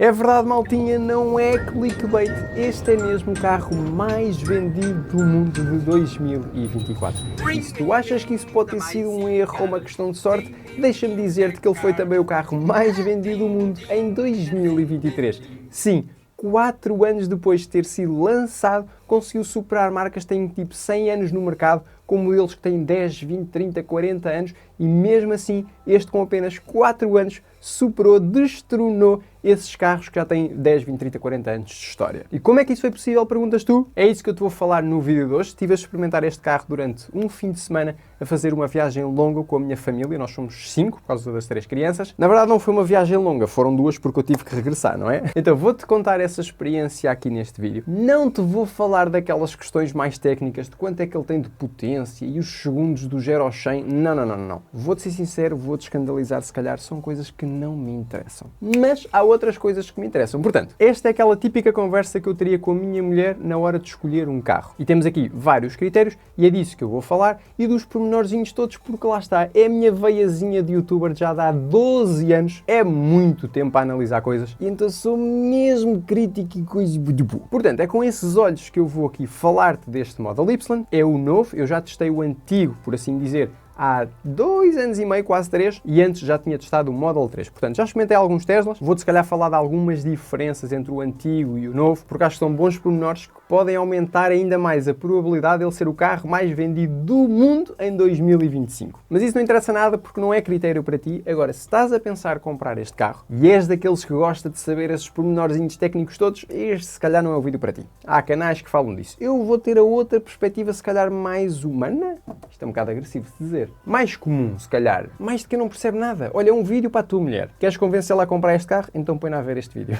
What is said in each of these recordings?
É verdade, maltinha, não é clickbait. Este é mesmo o carro mais vendido do mundo de 2024. E se tu achas que isso pode ter sido um erro ou uma questão de sorte, deixa-me dizer-te que ele foi também o carro mais vendido do mundo em 2023. Sim, 4 anos depois de ter sido lançado, conseguiu superar marcas que têm tipo 100 anos no mercado, com modelos que têm 10, 20, 30, 40 anos, e mesmo assim, este com apenas 4 anos superou, destronou esses carros que já têm 10, 20, 30, 40 anos de história. E como é que isso foi possível, perguntas tu? É isso que eu te vou falar no vídeo de hoje. Estive a experimentar este carro durante um fim de semana, a fazer uma viagem longa com a minha família. Nós somos 5, por causa das 3 crianças. Na verdade não foi uma viagem longa, foram 2 porque eu tive que regressar, não é? Então vou-te contar essa experiência aqui neste vídeo. Não te vou falar daquelas questões mais técnicas de quanto é que ele tem de potência e os segundos do 0 ao 100. Não. Vou-te ser sincero, vou-te escandalizar, se calhar são coisas que não me interessam. Mas há outras coisas que me interessam. Portanto, esta é aquela típica conversa que eu teria com a minha mulher na hora de escolher um carro. E temos aqui vários critérios e é disso que eu vou falar e dos pormenorzinhos todos, porque lá está, é a minha veiazinha de youtuber já há 12 anos, é muito tempo a analisar coisas e então sou mesmo crítico e coisa. Portanto, é com esses olhos que eu vou aqui falar-te deste Model Y. É o novo, eu já testei o antigo, por assim dizer, há 2 anos e meio, quase 3, e antes já tinha testado o Model 3. Portanto, já experimentei alguns Teslas, vou-te se calhar falar de algumas diferenças entre o antigo e o novo, porque acho que são bons pormenores que podem aumentar ainda mais a probabilidade de ele ser o carro mais vendido do mundo em 2025. Mas isso não interessa nada porque não é critério para ti. Agora, se estás a pensar comprar este carro e és daqueles que gosta de saber esses pormenorzinhos técnicos todos, este se calhar não é o vídeo para ti. Há canais que falam disso. Eu vou ter a outra perspectiva, se calhar mais humana. Isto é um bocado agressivo de dizer. Mais comum, se calhar. Mais de quem não percebe nada. Olha, um vídeo para a tua mulher. Queres convencê-la a comprar este carro? Então põe-na a ver este vídeo.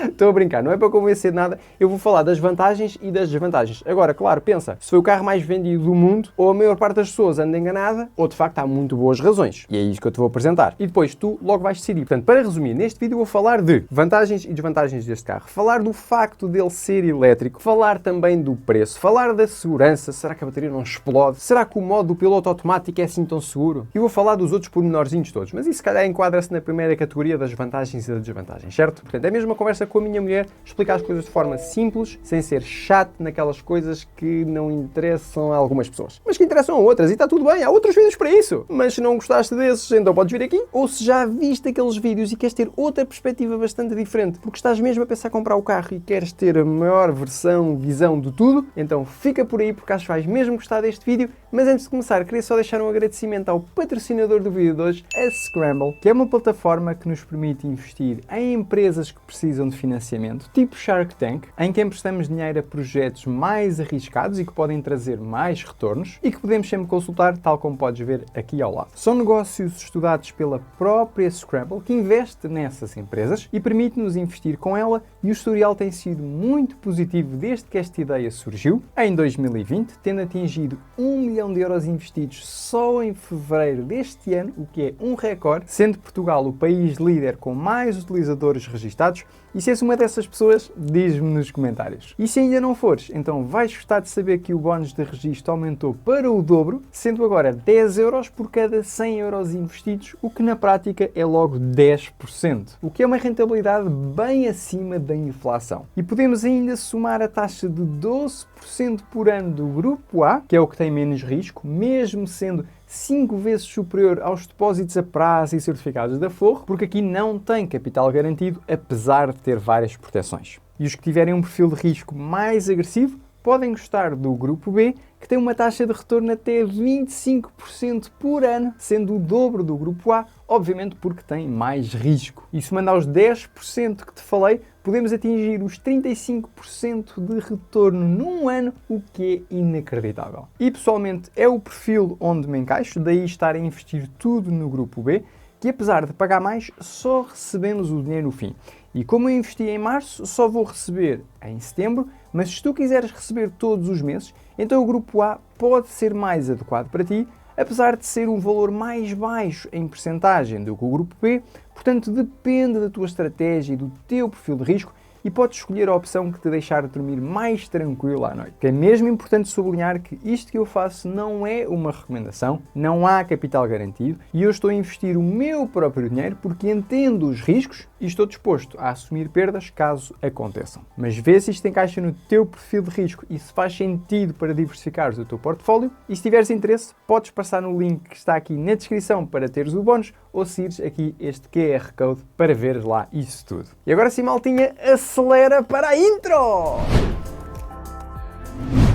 Estou a brincar, não é para convencer de nada. Eu vou falar das vantagens e das desvantagens. Agora, claro, pensa, se foi o carro mais vendido do mundo, ou a maior parte das pessoas anda enganada, ou de facto há muito boas razões. E é isso que eu te vou apresentar. E depois tu logo vais decidir. Portanto, para resumir, neste vídeo vou falar de vantagens e desvantagens deste carro. Falar do facto dele ser elétrico. Falar também do preço. Falar da segurança. Será que a bateria não explode? Será que o modo do piloto automático é assim tão seguro? E vou falar dos outros pormenorzinhos todos. Mas isso se calhar enquadra-se na primeira categoria das vantagens e das desvantagens, certo? Portanto, é mesmo uma conversa com a minha mulher, explicar as coisas de forma simples, sem ser chato naquelas coisas que não interessam a algumas pessoas. Mas que interessam a outras, e está tudo bem, há outros vídeos para isso. Mas se não gostaste desses, então podes vir aqui. Ou se já viste aqueles vídeos e queres ter outra perspectiva bastante diferente, porque estás mesmo a pensar em comprar o carro e queres ter a maior visão de tudo, então fica por aí, porque acho que vais mesmo gostar deste vídeo. Mas antes de começar, queria só deixar um agradecimento ao patrocinador do vídeo de hoje, a Scramble, que é uma plataforma que nos permite investir em empresas que precisam de financiamento, tipo Shark Tank, em que emprestamos dinheiro a projetos mais arriscados e que podem trazer mais retornos e que podemos sempre consultar, tal como podes ver aqui ao lado. São negócios estudados pela própria Scramble, que investe nessas empresas e permite-nos investir com ela, e o historial tem sido muito positivo desde que esta ideia surgiu, em 2020, tendo atingido 1 milhão de euros investidos só em fevereiro deste ano, o que é um recorde, sendo Portugal o país líder com mais utilizadores registados. E se és uma dessas pessoas, diz-me nos comentários. E se ainda não fores, então vais gostar de saber que o bónus de registro aumentou para o dobro, sendo agora 10 euros por cada 100 euros investidos, o que na prática é logo 10%, o que é uma rentabilidade bem acima da inflação. E podemos ainda somar a taxa de 12% por ano do Grupo A, que é o que tem menos risco, mesmo sendo 5 vezes superior aos depósitos a prazo e certificados da Forro, porque aqui não tem capital garantido, apesar de ter várias proteções. E os que tiverem um perfil de risco mais agressivo podem gostar do Grupo B, que tem uma taxa de retorno até 25% por ano, sendo o dobro do Grupo A, obviamente porque tem mais risco. E somando aos 10% que te falei, podemos atingir os 35% de retorno num ano, o que é inacreditável. E pessoalmente é o perfil onde me encaixo, daí estar a investir tudo no Grupo B, que apesar de pagar mais, só recebemos o dinheiro no fim. E como eu investi em março, só vou receber em setembro, mas se tu quiseres receber todos os meses, então o Grupo A pode ser mais adequado para ti, apesar de ser um valor mais baixo em percentagem do que o Grupo B. Portanto, depende da tua estratégia e do teu perfil de risco, e podes escolher a opção que te deixar dormir mais tranquilo à noite. É mesmo importante sublinhar que isto que eu faço não é uma recomendação, não há capital garantido e eu estou a investir o meu próprio dinheiro porque entendo os riscos e estou disposto a assumir perdas caso aconteçam. Mas vê se isto encaixa no teu perfil de risco e se faz sentido para diversificares o teu portfólio e se tiveres interesse, podes passar no link que está aqui na descrição para teres o bónus ou seguires aqui este QR Code para veres lá isso tudo. E agora sim, maltinha, acelera para a intro!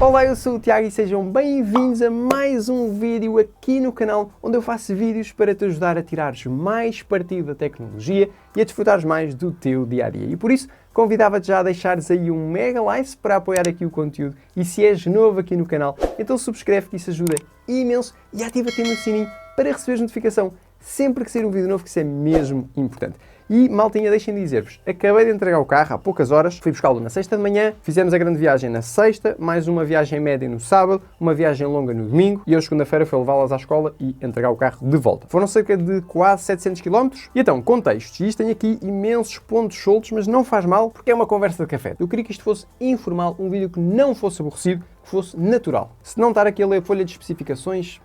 Olá, eu sou o Tiago e sejam bem-vindos a mais um vídeo aqui no canal onde eu faço vídeos para te ajudar a tirares mais partido da tecnologia e a desfrutares mais do teu dia-a-dia. E por isso, convidava-te já a deixares aí um mega like para apoiar aqui o conteúdo e se és novo aqui no canal, então subscreve que isso ajuda imenso e ativa também o sininho para receberes notificação sempre que sair um vídeo novo, que isso é mesmo importante. E, maltinha, deixem de dizer-vos, acabei de entregar o carro há poucas horas, fui buscá-lo na sexta de manhã, fizemos a grande viagem na sexta, mais uma viagem média no sábado, uma viagem longa no domingo, e hoje, segunda-feira, fui levá-las à escola e entregar o carro de volta. Foram cerca de quase 700 km, e então, contextos, isto tem aqui imensos pontos soltos, mas não faz mal, porque é uma conversa de café. Eu queria que isto fosse informal, um vídeo que não fosse aborrecido, que fosse natural. Se não estar aqui a ler a folha de especificações,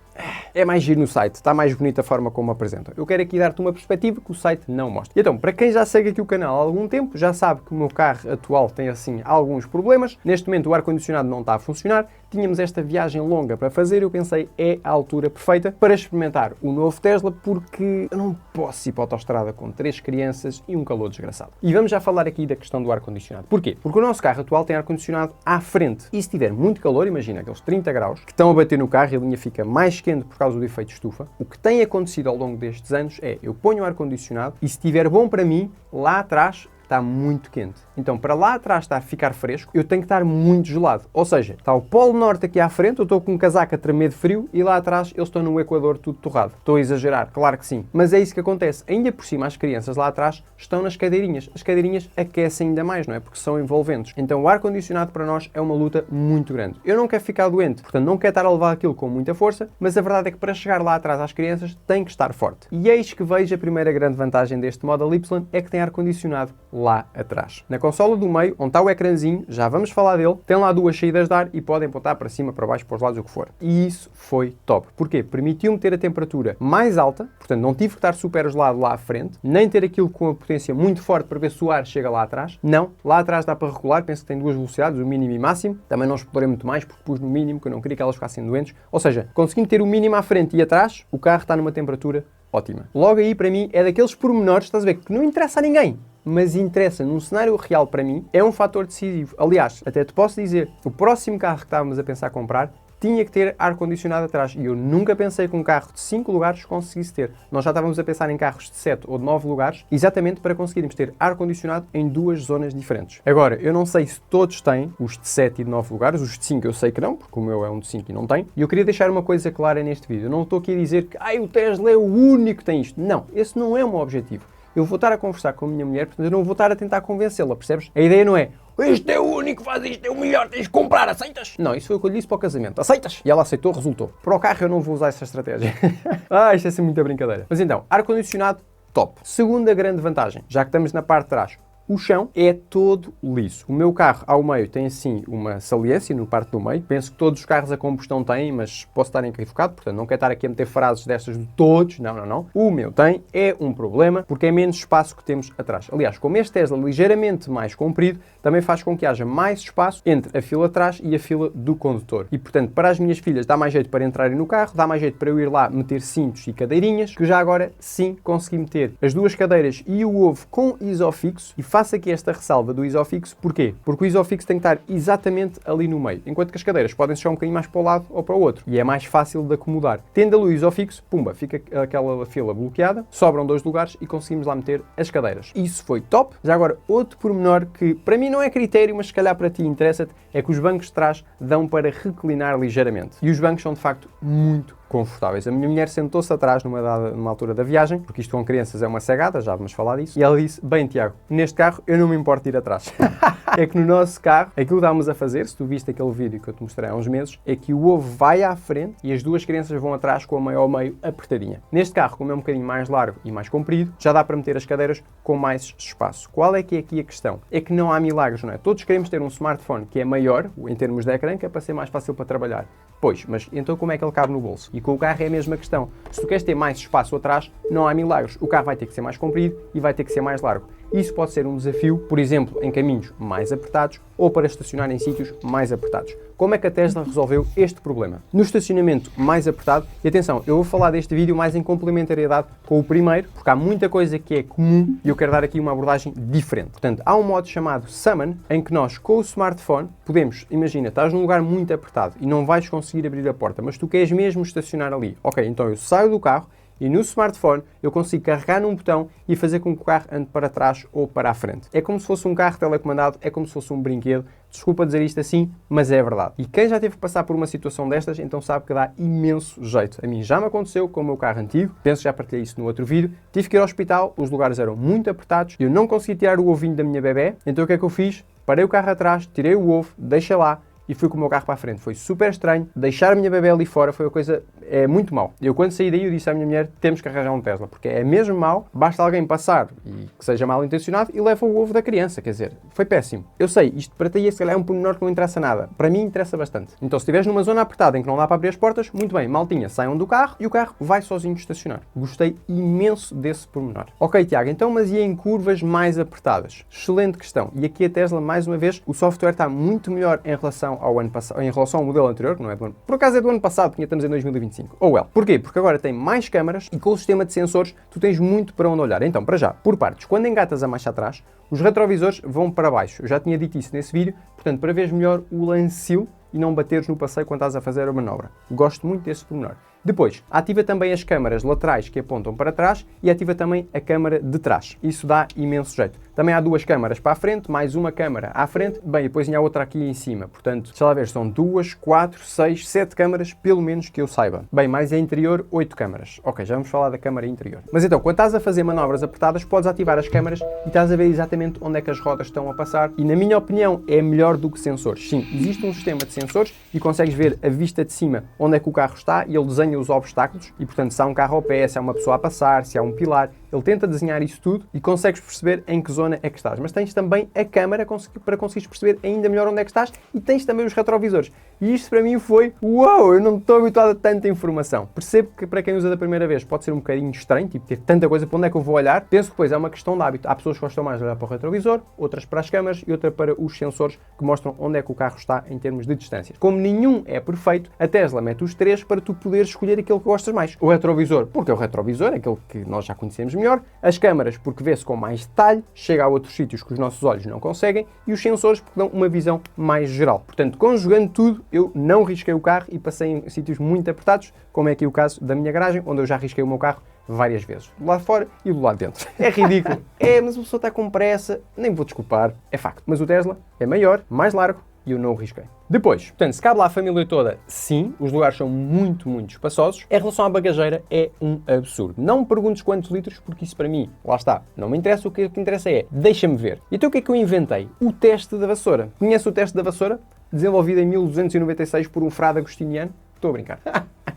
é mais giro no site, está mais bonita a forma como apresentam. Eu quero aqui dar-te uma perspectiva que o site não mostra. E então, para quem já segue aqui o canal há algum tempo, já sabe que o meu carro atual tem assim alguns problemas. Neste momento o ar-condicionado não está a funcionar, tínhamos esta viagem longa para fazer e eu pensei é a altura perfeita para experimentar o novo Tesla porque eu não posso ir para a autoestrada com 3 crianças e um calor desgraçado. E vamos já falar aqui da questão do ar-condicionado. Porquê? Porque o nosso carro atual tem ar-condicionado à frente e se tiver muito calor, imagina aqueles 30 graus que estão a bater no carro e a linha fica mais quente por causa do efeito estufa, o que tem acontecido ao longo destes anos é eu ponho o ar-condicionado e se estiver bom para mim, lá atrás está muito quente. Então, para lá atrás estar a ficar fresco, eu tenho que estar muito gelado. Ou seja, está o Polo Norte aqui à frente, eu estou com um casaco a tremer de frio e lá atrás eles estão no Equador tudo torrado. Estou a exagerar, claro que sim. Mas é isso que acontece. Ainda por cima, as crianças lá atrás estão nas cadeirinhas. As cadeirinhas aquecem ainda mais, não é? Porque são envolventes. Então, o ar-condicionado para nós é uma luta muito grande. Eu não quero ficar doente, portanto, não quero estar a levar aquilo com muita força, mas a verdade é que para chegar lá atrás às crianças tem que estar forte. E eis que vejo a primeira grande vantagem deste Model Y é que tem ar-condicionado lá atrás. Na consola do meio, onde está o ecrãzinho, já vamos falar dele, tem lá 2 saídas de ar e podem apontar para cima, para baixo, para os lados, o que for. E isso foi top. Porquê? Permitiu-me ter a temperatura mais alta, portanto não tive que estar super gelado lá à frente, nem ter aquilo com a potência muito forte para ver se o ar chega lá atrás. Não, lá atrás dá para regular, penso que tem 2 velocidades, o mínimo e máximo. Também não explorei muito mais porque pus no mínimo, que eu não queria que elas ficassem doentes. Ou seja, conseguindo ter o mínimo à frente e atrás, o carro está numa temperatura ótima. Logo aí, para mim, é daqueles pormenores, estás a ver, que não interessa a ninguém, mas interessa num cenário real para mim, é um fator decisivo. Aliás, até te posso dizer, o próximo carro que estávamos a pensar comprar tinha que ter ar-condicionado atrás e eu nunca pensei que um carro de 5 lugares conseguisse ter. Nós já estávamos a pensar em carros de 7 ou de 9 lugares, exatamente para conseguirmos ter ar-condicionado em 2 zonas diferentes. Agora, eu não sei se todos têm os de 7 e de 9 lugares, os de 5 eu sei que não, porque o meu é um de 5 e não tem. E eu queria deixar uma coisa clara neste vídeo. Eu não estou aqui a dizer que o Tesla é o único que tem isto. Não, esse não é o meu objetivo. Eu vou estar a conversar com a minha mulher, portanto eu não vou estar a tentar convencê-la, percebes? A ideia não é este é o único que faz isto, é o melhor, tens de comprar, aceitas? Não, isso foi o que eu lhe disse para o casamento, aceitas? E ela aceitou, resultou. Para o carro eu não vou usar essa estratégia. Isto é assim muita brincadeira. Mas então, ar-condicionado, top. Segunda grande vantagem, já que estamos na parte de trás. O chão é todo liso. O meu carro ao meio tem assim uma saliência no parte do meio. Penso que todos os carros a combustão têm, mas posso estar equivocado, portanto não quero estar aqui a meter frases destas de todos. Não. O meu tem, é um problema, porque é menos espaço que temos atrás. Aliás, como este Tesla é ligeiramente mais comprido, também faz com que haja mais espaço entre a fila atrás e a fila do condutor. E portanto, para as minhas filhas dá mais jeito para entrarem no carro, dá mais jeito para eu ir lá meter cintos e cadeirinhas, que já agora sim consegui meter as 2 cadeiras e o ovo com isofixo. E faço aqui esta ressalva do isofixo, porquê? Porque o isofixo tem que estar exatamente ali no meio, enquanto que as cadeiras podem ser um bocadinho mais para o lado ou para o outro, e é mais fácil de acomodar. Tendo ali o isofixo, pumba, fica aquela fila bloqueada, sobram 2 lugares e conseguimos lá meter as cadeiras. Isso foi top. Já agora, outro pormenor que para mim não é critério, mas se calhar para ti interessa-te, é que os bancos de trás dão para reclinar ligeiramente. E os bancos são de facto muito confortáveis. A minha mulher sentou-se atrás numa altura da viagem, porque isto com crianças é uma cegada, já vamos falar disso, e ela disse, bem Tiago, neste carro eu não me importo de ir atrás. É que no nosso carro, aquilo que estávamos a fazer, se tu viste aquele vídeo que eu te mostrei há uns meses, é que o ovo vai à frente e as duas crianças vão atrás com a mãe ao meio apertadinha. Neste carro, como é um bocadinho mais largo e mais comprido, já dá para meter as cadeiras com mais espaço. Qual é que é aqui a questão? É que não há milagres, não é? Todos queremos ter um smartphone que é maior, em termos de ecrã, que é para ser mais fácil para trabalhar. Pois, mas então como é que ele cabe no bolso? E com o carro é a mesma questão. Se tu queres ter mais espaço atrás, não há milagres. O carro vai ter que ser mais comprido e vai ter que ser mais largo. Isso pode ser um desafio, por exemplo, em caminhos mais apertados ou para estacionar em sítios mais apertados. Como é que a Tesla resolveu este problema? No estacionamento mais apertado, e atenção, eu vou falar deste vídeo mais em complementariedade com o primeiro, porque há muita coisa que é comum e eu quero dar aqui uma abordagem diferente. Portanto, há um modo chamado Summon, em que nós, com o smartphone, podemos, imagina, estás num lugar muito apertado e não vais conseguir abrir a porta, mas tu queres mesmo estacionar ali. Ok, então eu saio do carro, e no smartphone eu consigo carregar num botão e fazer com que o carro ande para trás ou para a frente. É como se fosse um carro telecomandado, é como se fosse um brinquedo. Desculpa dizer isto assim, mas é verdade. E quem já teve que passar por uma situação destas, então sabe que dá imenso jeito. A mim já me aconteceu com o meu carro antigo, penso que já partilhei isso no outro vídeo. Tive que ir ao hospital, os lugares eram muito apertados, eu não conseguia tirar o ovinho da minha bebé, então o que é que eu fiz? Parei o carro atrás, tirei o ovo, deixei lá, e fui com o meu carro para a frente. Foi super estranho. Deixar a minha bebé ali fora foi uma coisa muito mau. Eu quando saí daí eu disse à minha mulher, temos que arranjar um Tesla, porque é mesmo mau, basta alguém passar e que seja mal intencionado e leva o ovo da criança, quer dizer, foi péssimo. Eu sei, isto para ti se calhar é um pormenor que não interessa nada. Para mim interessa bastante. Então se estiveres numa zona apertada em que não dá para abrir as portas, muito bem, maltinha, saiam do carro e o carro vai sozinho estacionar. Gostei imenso desse pormenor. Ok, Tiago, então mas e em curvas mais apertadas? Excelente questão. E aqui a Tesla, mais uma vez, o software está muito melhor em relação ao ano passado, em relação ao modelo anterior, que não é do ano, por acaso é do ano passado, porque estamos em 2025. Oh well. Porquê? Porque agora tem mais câmaras e com o sistema de sensores tu tens muito para onde olhar. Então, para já, por partes, quando engatas a marcha atrás, os retrovisores vão para baixo. Eu já tinha dito isso nesse vídeo, portanto, para veres melhor o lancil e não bateres no passeio quando estás a fazer a manobra. Gosto muito desse pormenor. Depois, ativa também as câmaras laterais que apontam para trás e ativa também a câmara de trás. Isso dá imenso jeito. Também há duas câmaras para a frente, mais uma câmara à frente, bem, e depois há outra aqui em cima. Portanto, deixa lá ver, são 2, 4, 6, 7 câmaras, pelo menos que eu saiba. Bem, mais a interior, 8 câmaras. Ok, já vamos falar da câmara interior. Mas então, quando estás a fazer manobras apertadas, podes ativar as câmaras e estás a ver exatamente onde é que as rodas estão a passar. E na minha opinião, é melhor do que sensores. Sim, existe um sistema de sensores e consegues ver a vista de cima onde é que o carro está e ele desenha os obstáculos. E, portanto, se há um carro ao pé, se há uma pessoa a passar, se há um pilar, ele tenta desenhar isso tudo e consegues perceber em que zona é que estás. Mas tens também a câmara para conseguires perceber ainda melhor onde é que estás e tens também os retrovisores. E isto para mim foi, uau, eu não estou habituado a tanta informação. Percebo que para quem usa da primeira vez pode ser um bocadinho estranho, tipo ter tanta coisa para onde é que eu vou olhar. Penso que depois é uma questão de hábito. Há pessoas que gostam mais de olhar para o retrovisor, outras para as câmaras e outra para os sensores que mostram onde é que o carro está em termos de distâncias. Como nenhum é perfeito, a Tesla mete os três para tu poderes escolher aquele que gostas mais. O retrovisor, porque o retrovisor é aquele que nós já conhecemos melhor. As câmaras, porque vê-se com mais detalhe, chega a outros sítios que os nossos olhos não conseguem. E os sensores, porque dão uma visão mais geral. Portanto, conjugando tudo, eu não risquei o carro e passei em sítios muito apertados, como é aqui o caso da minha garagem, onde eu já risquei o meu carro várias vezes. Do lado de fora e do lado de dentro. É ridículo. Mas a pessoa está com pressa, nem vou desculpar, é facto. Mas o Tesla é maior, mais largo e eu não o risquei. Depois, portanto, se cabe lá a família toda, sim, os lugares são muito, muito espaçosos. Em relação à bagageira, é um absurdo. Não me perguntes quantos litros, porque isso para mim, lá está, não me interessa. O que interessa é, deixa-me ver. Então o que é que eu inventei? O teste da vassoura. Conhece o teste da vassoura? Desenvolvido em 1296 por um frade agostiniano? Estou a brincar.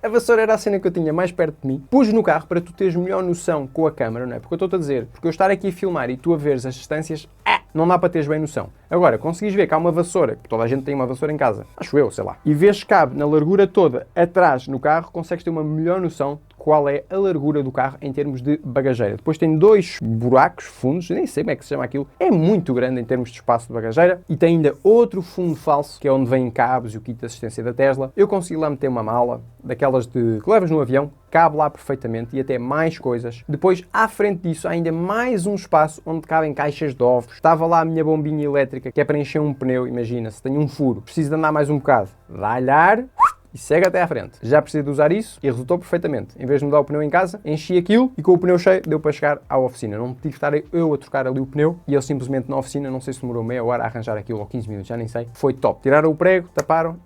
A vassoura era a cena que eu tinha mais perto de mim. Pus no carro para tu teres melhor noção com a câmera, não é? Porque eu estou-te a dizer, porque eu estar aqui a filmar e tu a veres as distâncias, não dá para teres bem noção. Agora, conseguis ver que há uma vassoura, que toda a gente tem uma vassoura em casa, acho eu, sei lá, e vês que cabe na largura toda atrás no carro, consegues ter uma melhor noção de qual é a largura do carro em termos de bagageira. Depois tem dois buracos, fundos, nem sei como é que se chama aquilo, é muito grande em termos de espaço de bagageira, e tem ainda outro fundo falso, que é onde vêm cabos e o kit de assistência da Tesla. Eu consegui lá meter uma mala, daquelas que levas no avião, cabe lá perfeitamente e até mais coisas. Depois, à frente disso, há ainda mais um espaço onde cabem caixas de ovos. Estava lá a minha bombinha elétrica, que é para encher um pneu, imagina, se tenho um furo, preciso de andar mais um bocado, dá-lhe ar e segue até à frente. Já precisei de usar isso e resultou perfeitamente. Em vez de mudar o pneu em casa, enchi aquilo e com o pneu cheio deu para chegar à oficina. Não tive que estar eu a trocar ali o pneu e ele simplesmente na oficina, não sei se demorou meia hora a arranjar aquilo ou 15 minutos, já nem sei. Foi top. Tiraram o prego, taparam,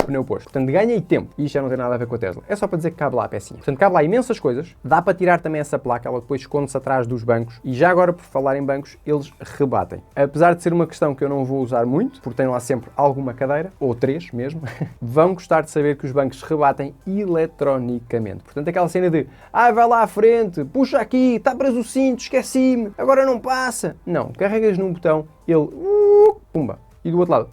pneu posto. Portanto, ganhei tempo. E isto já não tem nada a ver com a Tesla. É só para dizer que cabe lá a pecinha. Portanto, cabe lá imensas coisas. Dá para tirar também essa placa, ela depois esconde-se atrás dos bancos. E já agora, por falar em bancos, eles rebatem. Apesar de ser uma questão que eu não vou usar muito, porque tem lá sempre alguma cadeira, ou 3 mesmo, vão gostar de saber que os bancos rebatem eletronicamente. Portanto, aquela cena de vai lá à frente, puxa aqui, está preso o cinto, esqueci-me, agora não passa. Não, carregas num botão, ele pumba. E do outro lado,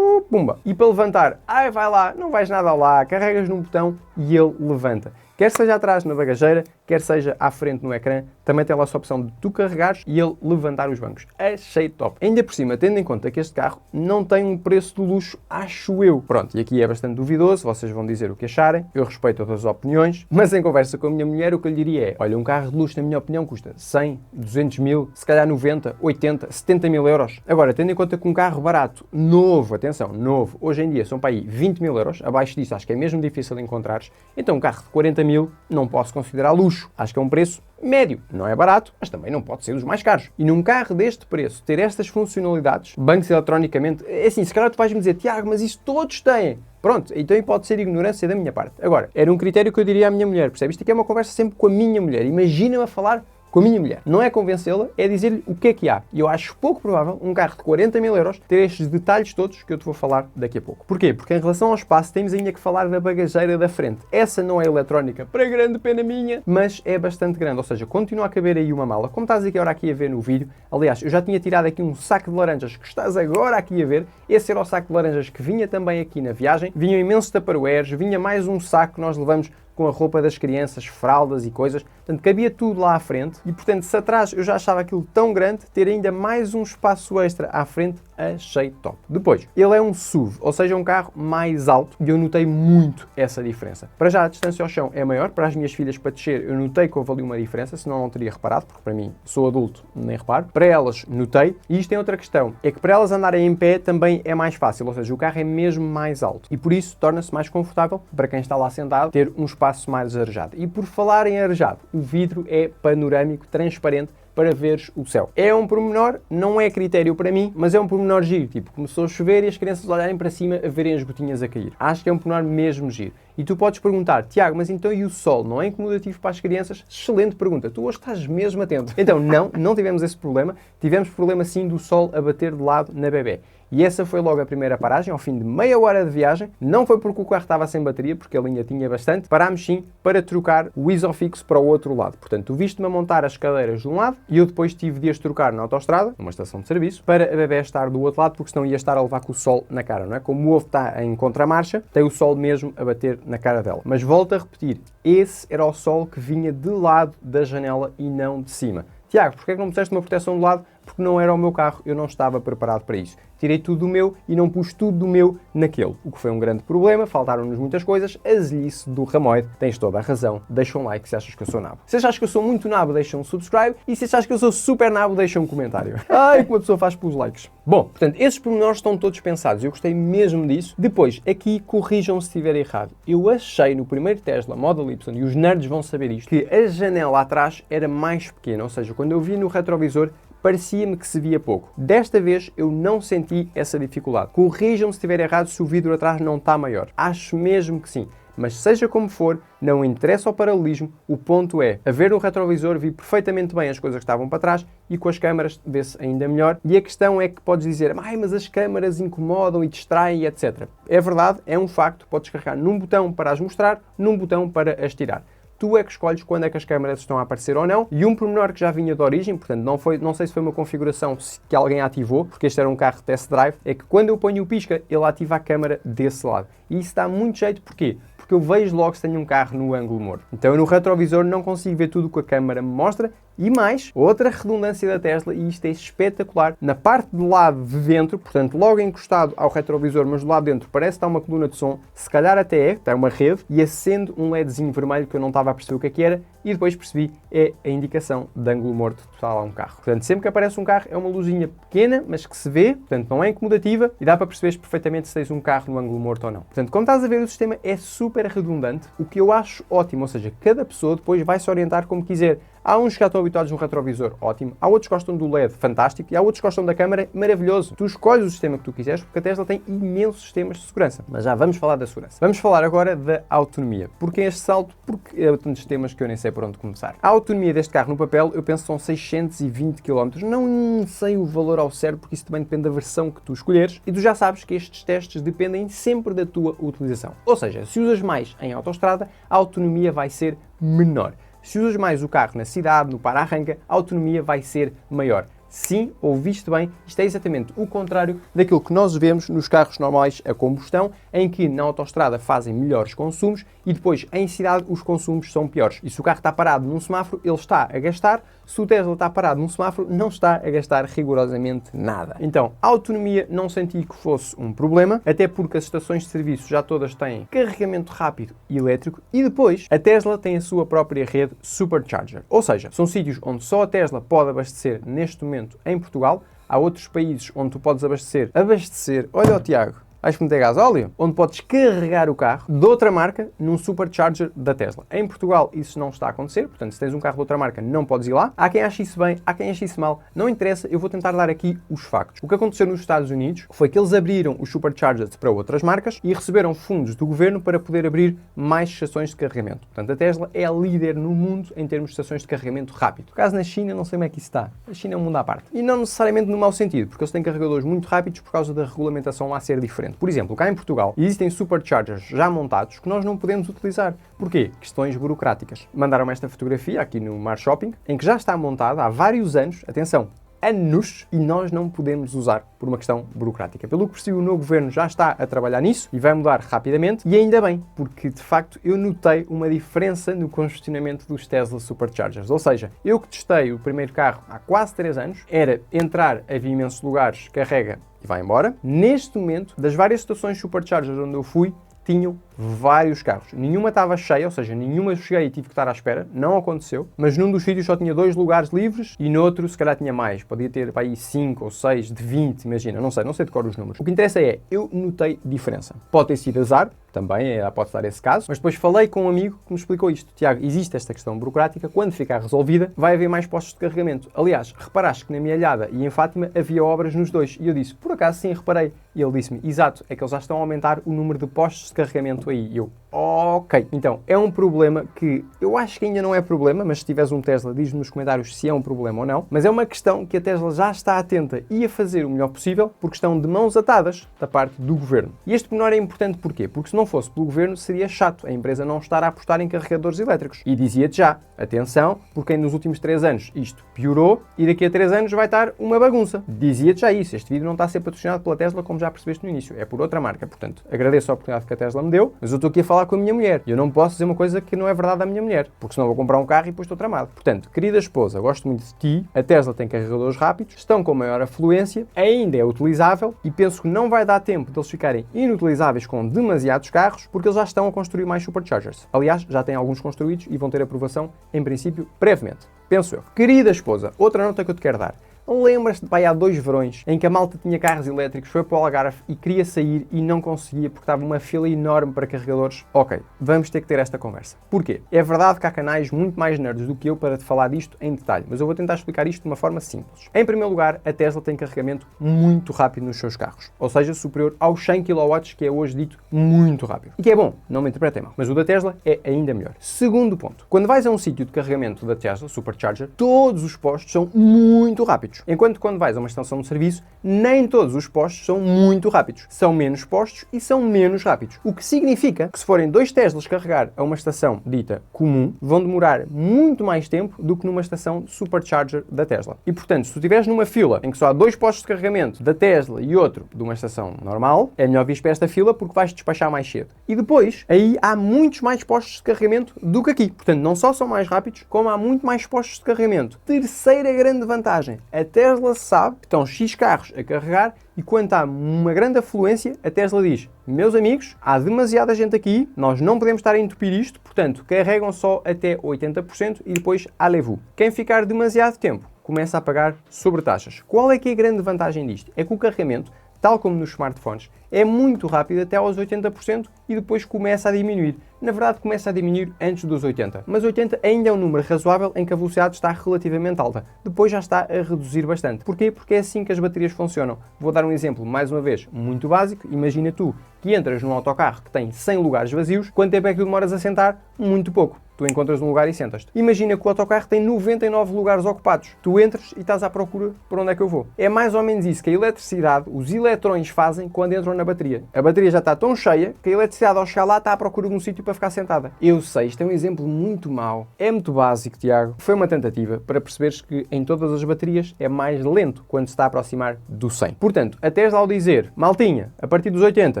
pumba. E para levantar, vai lá, não vais nada lá, carregas num botão e ele levanta. Quer seja atrás na bagageira, quer seja à frente no ecrã, também tem lá essa opção de tu carregares e ele levantar os bancos. Achei top. Ainda por cima, tendo em conta que este carro não tem um preço de luxo, acho eu. Pronto, e aqui é bastante duvidoso, vocês vão dizer o que acharem, eu respeito todas as opiniões, mas em conversa com a minha mulher, o que eu lhe diria é, olha, um carro de luxo, na minha opinião, custa 100, 200 mil, se calhar 90, 80, 70 mil euros. Agora, tendo em conta que um carro barato, novo, atenção, novo, hoje em dia são para aí 20 mil euros, abaixo disso acho que é mesmo difícil de encontrares, então um carro de 40 mil não posso considerar luxo. Acho que é um preço médio. Não é barato, mas também não pode ser dos mais caros. E num carro deste preço, ter estas funcionalidades, bancos eletronicamente, é assim, se calhar tu vais-me dizer, Tiago, mas isso todos têm. Pronto, então pode ser ignorância da minha parte. Agora, era um critério que eu diria à minha mulher, percebes? Isto aqui é uma conversa sempre com a minha mulher. Imagina-me a falar com a minha mulher. Não é convencê-la, é dizer-lhe o que é que há. E eu acho pouco provável um carro de 40 mil euros ter estes detalhes todos que eu te vou falar daqui a pouco. Porquê? Porque em relação ao espaço temos ainda que falar da bagageira da frente. Essa não é eletrónica, para grande pena minha, mas é bastante grande. Ou seja, continua a caber aí uma mala. Como estás agora aqui a ver no vídeo, aliás, eu já tinha tirado aqui um saco de laranjas que estás agora aqui a ver. Esse era o saco de laranjas que vinha também aqui na viagem. Vinham imensos tupperwares, vinha mais um saco que nós levamos com a roupa das crianças, fraldas e coisas. Portanto, cabia tudo lá à frente e, portanto, se atrás eu já achava aquilo tão grande, ter ainda mais um espaço extra à frente, achei top. Depois, ele é um SUV, ou seja, um carro mais alto e eu notei muito essa diferença. Para já, a distância ao chão é maior. Para as minhas filhas, para descer, eu notei que houve ali uma diferença, senão não teria reparado, porque para mim, sou adulto, nem reparo. Para elas, notei. E isto tem outra questão, é que para elas andarem em pé também é mais fácil, ou seja, o carro é mesmo mais alto. E por isso, torna-se mais confortável para quem está lá sentado ter um espaço mais arejado. E por falar em arejado, o vidro é panorâmico, transparente, para veres o céu. É um pormenor, não é critério para mim, mas é um pormenor giro. Tipo, começou a chover e as crianças olharem para cima a verem as gotinhas a cair. Acho que é um pormenor mesmo giro. E tu podes perguntar, Tiago, mas então e o sol? Não é incomodativo para as crianças? Excelente pergunta. Tu hoje estás mesmo atento. Então, não tivemos esse problema. Tivemos problema sim do sol a bater de lado na bebé. E essa foi logo a primeira paragem, ao fim de meia hora de viagem. Não foi porque o carro estava sem bateria, porque ele ainda tinha bastante. Parámos sim para trocar o isofix para o outro lado. Portanto, tu viste-me a montar as cadeiras de um lado e eu depois tive de as trocar na autoestrada, numa estação de serviço, para a bebé estar do outro lado, porque senão ia estar a levar com o sol na cara, não é? Como o ovo está em contramarcha, tem o sol mesmo a bater na cara dela. Mas volto a repetir, esse era o sol que vinha de lado da janela e não de cima. Tiago, porquê é que não puseste uma proteção de lado? Porque não era o meu carro, eu não estava preparado para isso. Tirei tudo do meu e não pus tudo do meu naquele, o que foi um grande problema, faltaram-nos muitas coisas, a zelhice do Ramoide. Tens toda a razão, deixa um like se achas que eu sou nabo. Se achas que eu sou muito nabo, deixa um subscribe, e se achas que eu sou super nabo, deixa um comentário. Ai, como a pessoa faz pelos likes. Bom, portanto, esses pormenores estão todos pensados, eu gostei mesmo disso. Depois, aqui corrijam se estiver errado. Eu achei no primeiro Tesla Model Y, e os nerds vão saber isto, que a janela atrás era mais pequena, ou seja, quando eu vi no retrovisor, parecia-me que se via pouco. Desta vez eu não senti essa dificuldade. Corrijam-me se estiver errado se o vidro atrás não está maior. Acho mesmo que sim. Mas seja como for, não interessa o paralelismo, o ponto é, a ver no retrovisor vi perfeitamente bem as coisas que estavam para trás e com as câmaras vê-se ainda melhor. E a questão é que podes dizer, mas as câmaras incomodam e distraem, etc. É verdade, é um facto, podes carregar num botão para as mostrar, num botão para as tirar. Tu é que escolhes quando é que as câmaras estão a aparecer ou não. E um pormenor que já vinha de origem, portanto não sei se foi uma configuração que alguém ativou, porque este era um carro test drive, é que quando eu ponho o pisca, ele ativa a câmara desse lado. E isso dá muito jeito, porquê? Porque eu vejo logo se tenho um carro no ângulo morto. Então eu no retrovisor não consigo ver tudo o que a câmara me mostra. E mais, outra redundância da Tesla, e isto é espetacular, na parte do lado de dentro, portanto logo encostado ao retrovisor, mas do lado de dentro parece estar uma coluna de som, se calhar até está uma rede, e acende um LEDzinho vermelho que eu não estava a perceber o que era, e depois percebi, é a indicação de ângulo morto de estar lá um carro. Portanto, sempre que aparece um carro é uma luzinha pequena, mas que se vê, portanto não é incomodativa, e dá para perceberes perfeitamente se tens um carro no ângulo morto ou não. Portanto, como estás a ver, o sistema é super redundante, o que eu acho ótimo, ou seja, cada pessoa depois vai se orientar como quiser. Há uns que já estão habituados no retrovisor, ótimo. Há outros que gostam do LED, fantástico. E há outros que gostam da câmara, maravilhoso. Tu escolhes o sistema que tu quiseres, porque a Tesla tem imensos sistemas de segurança. Mas já vamos falar da segurança. Vamos falar agora da autonomia. Porquê este salto? Porque há tantos temas que eu nem sei por onde começar. A autonomia deste carro no papel, eu penso que são 620 km. Não sei o valor ao certo, porque isso também depende da versão que tu escolheres. E tu já sabes que estes testes dependem sempre da tua utilização. Ou seja, se usas mais em autoestrada, a autonomia vai ser menor. Se usas mais o carro na cidade, no para-arranca, a autonomia vai ser maior. Sim, ouviste bem, isto é exatamente o contrário daquilo que nós vemos nos carros normais a combustão, em que na autoestrada fazem melhores consumos e depois em cidade os consumos são piores. E se o carro está parado num semáforo, ele está a gastar. Se o Tesla está parado num semáforo, não está a gastar rigorosamente nada. Então, a autonomia não senti que fosse um problema, até porque as estações de serviço já todas têm carregamento rápido e elétrico e depois a Tesla tem a sua própria rede Supercharger. Ou seja, são sítios onde só a Tesla pode abastecer neste momento em Portugal. Há outros países onde tu podes abastecer, olha o Tiago, vais meter gasóleo, onde podes carregar o carro de outra marca num Supercharger da Tesla. Em Portugal isso não está a acontecer, portanto se tens um carro de outra marca não podes ir lá. Há quem ache isso bem, há quem ache isso mal, não interessa, eu vou tentar dar aqui os factos. O que aconteceu nos Estados Unidos foi que eles abriram os Superchargers para outras marcas e receberam fundos do governo para poder abrir mais estações de carregamento. Portanto a Tesla é a líder no mundo em termos de estações de carregamento rápido. No caso na China não sei como é que isso está. A China é um mundo à parte. E não necessariamente no mau sentido, porque eles têm carregadores muito rápidos por causa da regulamentação lá ser diferente. Por exemplo, cá em Portugal existem superchargers já montados que nós não podemos utilizar. Porquê? Questões burocráticas. Mandaram-me esta fotografia aqui no Mar Shopping, em que já está montada há vários anos, atenção, anos, e nós não podemos usar por uma questão burocrática. Pelo que percebi, o novo governo já está a trabalhar nisso e vai mudar rapidamente, e ainda bem, porque de facto eu notei uma diferença no congestionamento dos Tesla Superchargers. Ou seja, eu que testei o primeiro carro há quase 3 anos, era entrar, havia imensos lugares, carrega e vai embora. Neste momento, das várias estações Superchargers onde eu fui, tinham vários carros. Nenhuma estava cheia, ou seja, nenhuma cheguei e tive que estar à espera. Não aconteceu. Mas num dos sítios só tinha 2 lugares livres e noutro se calhar tinha mais. Podia ter para aí 5 ou 6 de 20, imagina. Não sei de cor os números. O que interessa é, eu notei diferença. Pode ter sido azar, também pode estar esse caso, mas depois falei com um amigo que me explicou isto. Tiago, existe esta questão burocrática, quando ficar resolvida, vai haver mais postos de carregamento. Aliás, reparaste que na minha Alhada e em Fátima havia obras nos dois. E eu disse, por acaso sim, reparei. E ele disse-me, exato, é que eles já estão a aumentar o número de postos de carregamento aí. E eu, ok. Então, é um problema que eu acho que ainda não é problema, mas se tiveres um Tesla, diz-me nos comentários se é um problema ou não. Mas é uma questão que a Tesla já está atenta e a fazer o melhor possível, porque estão de mãos atadas da parte do governo. E este pormenor é importante porquê? Porque se não fosse pelo governo, seria chato a empresa não estar a apostar em carregadores elétricos. E dizia-te já, atenção, porque nos últimos 3 anos isto piorou e daqui a 3 anos vai estar uma bagunça. Dizia-te já isso. Este vídeo não está a ser patrocinado pela Tesla, como já percebeste no início. É por outra marca. Portanto, agradeço a oportunidade que a Tesla me deu, mas eu estou aqui a falar com a minha mulher. E eu não posso dizer uma coisa que não é verdade da minha mulher, porque senão vou comprar um carro e depois estou tramado. Portanto, querida esposa, gosto muito de ti. A Tesla tem carregadores rápidos, estão com maior afluência, ainda é utilizável e penso que não vai dar tempo de eles ficarem inutilizáveis com demasiados carros, porque eles já estão a construir mais superchargers. Aliás, já têm alguns construídos e vão ter aprovação, em princípio, brevemente. Penso eu. Querida esposa, outra nota que eu te quero dar. Lembras-te de há 2 verões em que a malta tinha carros elétricos, foi para o Algarve e queria sair e não conseguia porque estava uma fila enorme para carregadores? Ok, vamos ter que ter esta conversa. Porquê? É verdade que há canais muito mais nerds do que eu para te falar disto em detalhe, mas eu vou tentar explicar isto de uma forma simples. Em primeiro lugar, a Tesla tem carregamento muito rápido nos seus carros, ou seja, superior aos 100 kW, que é hoje dito muito rápido. E que é bom, não me interpretem mal, mas o da Tesla é ainda melhor. Segundo ponto, quando vais a um sítio de carregamento da Tesla, Supercharger, todos os postos são muito rápidos. Enquanto quando vais a uma estação de serviço, nem todos os postos são muito rápidos. São menos postos e são menos rápidos. O que significa que se forem 2 Teslas carregar a uma estação dita comum, vão demorar muito mais tempo do que numa estação de Supercharger da Tesla. E portanto, se tu estiveres numa fila em que só há 2 postos de carregamento da Tesla e outro de uma estação normal, é melhor vir para esta fila porque vais despachar mais cedo. E depois, aí há muitos mais postos de carregamento do que aqui. Portanto, não só são mais rápidos, como há muito mais postos de carregamento. Terceira grande vantagem, a Tesla sabe que estão X carros a carregar e quando há uma grande afluência, a Tesla diz, meus amigos, há demasiada gente aqui, nós não podemos estar a entupir isto, portanto, carregam só até 80% e depois allez-vous. Quem ficar demasiado tempo começa a pagar sobretaxas. Qual é que é a grande vantagem disto? É que o carregamento, tal como nos smartphones, é muito rápido até aos 80% e depois começa a diminuir. na verdade começa a diminuir antes dos 80. Mas 80 ainda é um número razoável em que a velocidade está relativamente alta. Depois já está a reduzir bastante. Porquê? Porque é assim que as baterias funcionam. Vou dar um exemplo, mais uma vez, muito básico. Imagina tu que entras num autocarro que tem 100 lugares vazios. Quanto tempo é que tu demoras a sentar? Muito pouco. Tu encontras um lugar e sentas-te. Imagina que o autocarro tem 99 lugares ocupados. Tu entras e estás à procura por onde é que eu vou. É mais ou menos isso que a eletricidade, os eletrões fazem quando entram na bateria. A bateria já está tão cheia que a eletricidade ao chegar lá está à procura de um sítio para ficar sentada. Eu sei, isto é um exemplo muito mau. É muito básico, Tiago. Foi uma tentativa para perceberes que em todas as baterias é mais lento quando se está a aproximar do 100. Portanto, a Tesla ao dizer, maltinha, a partir dos 80,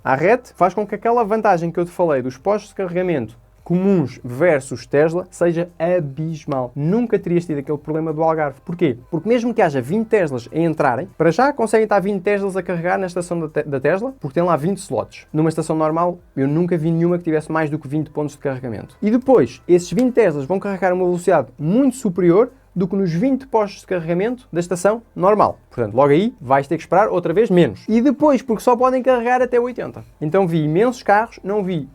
arrete, faz com que aquela vantagem que eu te falei dos postos de carregamento comuns versus Tesla seja abismal. Nunca terias tido aquele problema do Algarve. Porquê? Porque mesmo que haja 20 Teslas a entrarem, para já conseguem estar 20 Teslas a carregar na estação da Tesla, porque tem lá 20 slots. Numa estação normal, eu nunca vi nenhuma que tivesse mais do que 20 pontos de carregamento. E depois, esses 20 Teslas vão carregar a uma velocidade muito superior do que nos 20 postos de carregamento da estação normal. Portanto, logo aí vais ter que esperar outra vez menos. E depois, porque só podem carregar até 80. Então vi imensos carros, não vi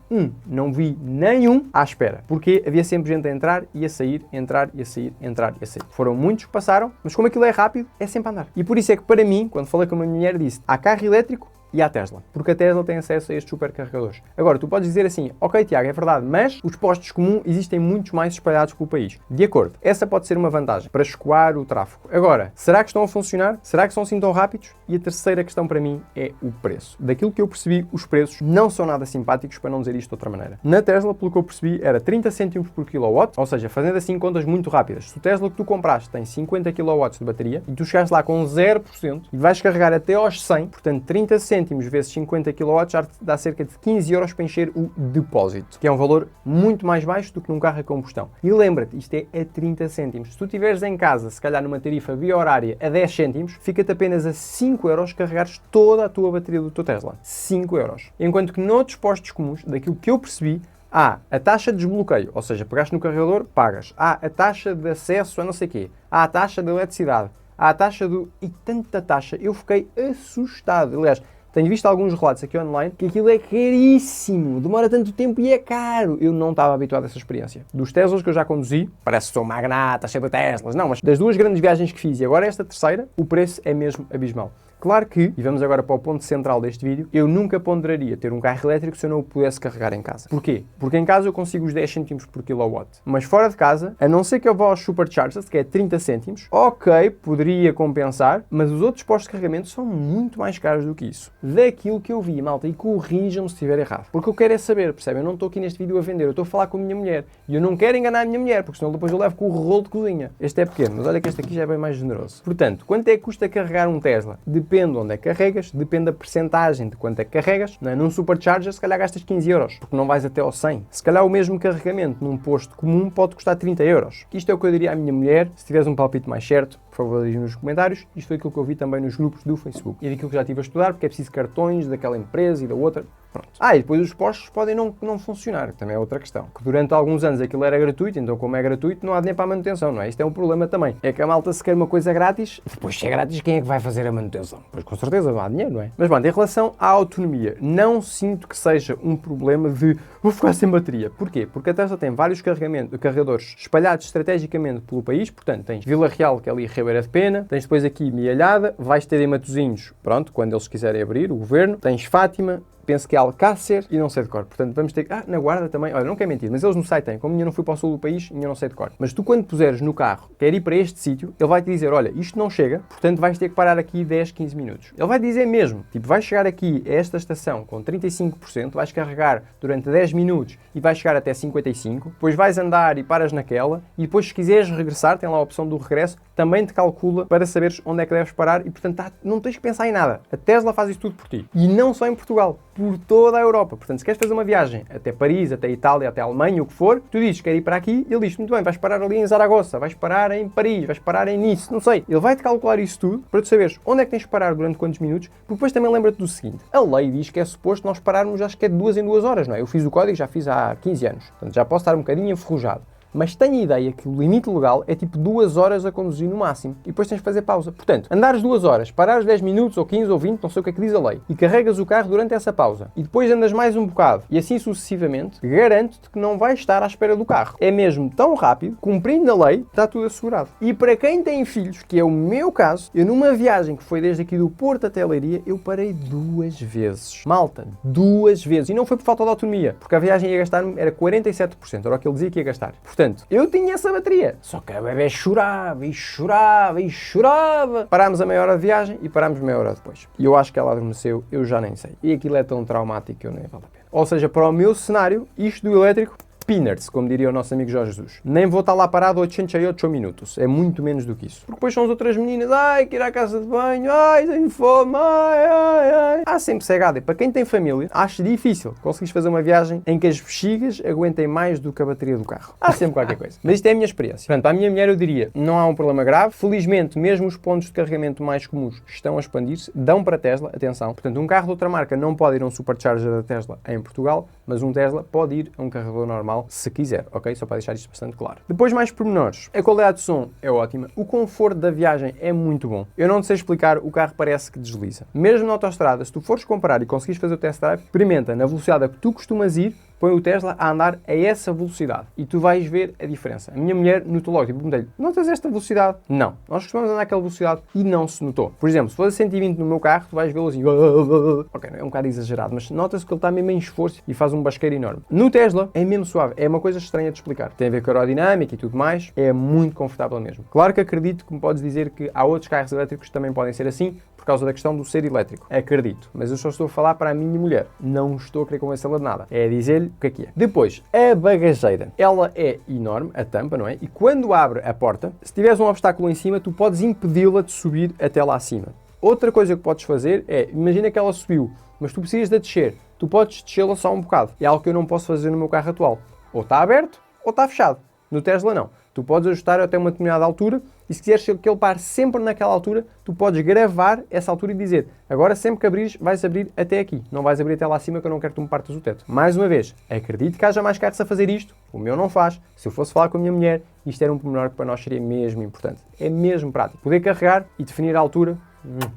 nenhum à espera. Porque havia sempre gente a entrar e a sair, entrar e a sair, entrar e a sair. Foram muitos que passaram, mas como aquilo é rápido, é sempre a andar. E por isso é que para mim, quando falei com a minha mulher, disse, há carro elétrico e à Tesla, porque a Tesla tem acesso a estes supercarregadores. Agora, tu podes dizer assim, ok Tiago, é verdade, mas os postos comuns existem muitos mais espalhados pelo país. De acordo, essa pode ser uma vantagem para escoar o tráfego. Agora, será que estão a funcionar? Será que são assim tão rápidos? E a terceira questão para mim é o preço. Daquilo que eu percebi, os preços não são nada simpáticos, para não dizer isto de outra maneira. Na Tesla, pelo que eu percebi, era 30 cêntimos por kW, ou seja, fazendo assim contas muito rápidas. Se o Tesla que tu compraste tem 50 kW de bateria e tu chegaste lá com 0% e vais carregar até aos 100, portanto 30 cêntimos vezes 50 kW já te dá cerca de 15 euros para encher o depósito, que é um valor muito mais baixo do que num carro a combustão. E lembra-te, isto é a 30 cêntimos. Se tu estiveres em casa, se calhar numa tarifa via horária a 10 cêntimos, fica-te apenas a 5 euros carregares toda a tua bateria do teu Tesla. 5 euros. Enquanto que noutros postos comuns, daquilo que eu percebi, há a taxa de desbloqueio, ou seja, pegaste no carregador, pagas. Há a taxa de acesso a não sei o quê. Há a taxa de eletricidade. Há a taxa do... E tanta taxa, eu fiquei assustado. Aliás, tenho visto alguns relatos aqui online que aquilo é caríssimo, demora tanto tempo e é caro. Eu não estava habituado a essa experiência. Dos Teslas que eu já conduzi, parece que sou magnata, cheio de Teslas. Não, mas das duas grandes viagens que fiz e agora esta terceira, o preço é mesmo abismal. Claro que, e vamos agora para o ponto central deste vídeo, eu nunca ponderaria ter um carro elétrico se eu não o pudesse carregar em casa. Porquê? Porque em casa eu consigo os 10 cêntimos por kW. Mas fora de casa, a não ser que eu vá aos superchargers, que é 30 cêntimos, ok, poderia compensar, mas os outros postos de carregamento são muito mais caros do que isso. Daquilo que eu vi, malta, e corrijam-me se estiver errado. Porque eu quero é saber, percebem? Eu não estou aqui neste vídeo a vender, eu estou a falar com a minha mulher. E eu não quero enganar a minha mulher, porque senão depois eu levo com o rolo de cozinha. Este é pequeno, mas olha que este aqui já é bem mais generoso. Portanto, quanto é que custa carregar um Tesla? Depende onde é que carregas, depende da percentagem de quanto é que carregas. Não é? Num supercharger, se calhar gastas 15 euros, porque não vais até ao 100. Se calhar o mesmo carregamento num posto comum pode custar 30 euros. Isto é o que eu diria à minha mulher. Se tiveres um palpite mais certo, por favor, diz nos comentários. Isto foi aquilo que eu vi também nos grupos do Facebook. E daquilo que já estive a estudar, porque é preciso cartões daquela empresa e da outra. Pronto. E depois os postos podem não funcionar, também é outra questão. Que durante alguns anos aquilo era gratuito, então como é gratuito não há dinheiro para a manutenção, não é? Isto é um problema também. É que a malta se quer uma coisa grátis, depois se é grátis quem é que vai fazer a manutenção? Pois com certeza não há dinheiro, não é? Mas bom, em relação à autonomia, não sinto que seja um problema de vou ficar sem bateria. Porquê? Porque a Tesla tem vários carregadores espalhados estrategicamente pelo país, portanto tens Vila Real, que é ali Ribeira de Pena, tens depois aqui Mialhada, vais ter em Matosinhos, pronto, quando eles quiserem abrir, o governo, tens Fátima, penso que é Alcácer e não sei de cor. Portanto, vamos ter que... na Guarda também. Olha, não quero mentir, mas eles no site têm. Como eu não fui para o sul do país, eu não sei de cor. Mas tu, quando puseres no carro, quer ir para este sítio, ele vai te dizer, olha, isto não chega, portanto vais ter que parar aqui 10, 15 minutos. Ele vai dizer mesmo, tipo, vais chegar aqui a esta estação com 35%, vais carregar durante 10 minutos e vais chegar até 55%, depois vais andar e paras naquela, e depois se quiseres regressar, tem lá a opção do regresso, também te calcula para saberes onde é que deves parar e, portanto, não tens que pensar em nada. A Tesla faz isso tudo por ti. E não só em Portugal, por toda a Europa. Portanto, se queres fazer uma viagem até Paris, até Itália, até Alemanha, o que for, tu dizes, quero ir para aqui, ele diz, muito bem, vais parar ali em Zaragoza, vais parar em Paris, vais parar em Nice, não sei. Ele vai-te calcular isso tudo para tu saberes onde é que tens de parar durante quantos minutos, porque depois também lembra-te do seguinte, a lei diz que é suposto nós pararmos, acho que é de 2 em 2 horas, não é? Eu fiz o código, já fiz há 15 anos, portanto já posso estar um bocadinho enferrujado. Mas tenho a ideia que o limite legal é tipo 2 horas a conduzir no máximo. E depois tens de fazer pausa. Portanto, andares 2 horas, parares 10 minutos ou 15 ou 20, não sei o que é que diz a lei, e carregas o carro durante essa pausa, e depois andas mais um bocado, e assim sucessivamente, garanto-te que não vais estar à espera do carro. É mesmo tão rápido, cumprindo a lei, está tudo assegurado. E para quem tem filhos, que é o meu caso, eu numa viagem que foi desde aqui do Porto até a Leiria, eu parei 2 vezes. Malta, 2 vezes. E não foi por falta de autonomia, porque a viagem ia gastar-me, era 47%, era o que ele dizia que ia gastar. Portanto, eu tinha essa bateria. Só que a bebé chorava e chorava e chorava. Parámos a meia hora de viagem e parámos meia hora depois. E eu acho que ela adormeceu, eu já nem sei. E aquilo é tão traumático que eu nem vale a pena. Ou seja, para o meu cenário, isto do elétrico, peanuts, como diria o nosso amigo Jorge Jesus. Nem vou estar lá parado 88 minutos. É muito menos do que isso. Porque depois são as outras meninas. Ai, que ir à casa de banho. Ai, tenho fome. Ai, ai, ai. Há sempre cegada. E para quem tem família, acho difícil conseguires fazer uma viagem em que as bexigas aguentem mais do que a bateria do carro. Há sempre qualquer coisa. Mas isto é a minha experiência. Portanto, à minha mulher eu diria, não há um problema grave. Felizmente, mesmo os pontos de carregamento mais comuns estão a expandir-se. Dão para Tesla, atenção. Portanto, um carro de outra marca não pode ir a um supercharger da Tesla em Portugal, mas um Tesla pode ir a um carregador normal se quiser, ok? Só para deixar isto bastante claro. Depois mais pormenores. A qualidade de som é ótima. O conforto da viagem é muito bom. Eu não te sei explicar, o carro parece que desliza. Mesmo na autoestrada, se tu fores comparar e conseguires fazer o test drive, experimenta na velocidade a que tu costumas ir, põe o Tesla a andar a essa velocidade e tu vais ver a diferença. A minha mulher notou logo, tipo, perguntei-lhe, notas esta velocidade? Não. Nós costumamos andar àquela velocidade e não se notou. Por exemplo, se for a 120 no meu carro, tu vais vê-lo assim, ok, é um bocado exagerado, mas nota-se que ele está mesmo em esforço e faz um basqueiro enorme. No Tesla é mesmo suave, é uma coisa estranha de explicar. Tem a ver com a aerodinâmica e tudo mais, é muito confortável mesmo. Claro que acredito que me podes dizer que há outros carros elétricos que também podem ser assim, por causa da questão do ser elétrico. Acredito. Mas eu só estou a falar para a minha mulher. Não estou a querer convencê-la de nada. É dizer-lhe o que é. Depois, a bagageira. Ela é enorme, a tampa, não é? E quando abre a porta, se tiveres um obstáculo em cima, tu podes impedi-la de subir até lá acima. Outra coisa que podes fazer é, imagina que ela subiu, mas tu precisas de descer. Tu podes descê-la só um bocado. É algo que eu não posso fazer no meu carro atual. Ou está aberto, ou está fechado. No Tesla, não. Tu podes ajustar até uma determinada altura e se quiseres que ele pare sempre naquela altura, tu podes gravar essa altura e dizer agora sempre que abrires, vais abrir até aqui. Não vais abrir até lá acima que eu não quero que tu me partas o teto. Mais uma vez, acredito que haja mais carros a fazer isto. O meu não faz. Se eu fosse falar com a minha mulher, isto era um pormenor que para nós seria mesmo importante. É mesmo prático. Poder carregar e definir a altura.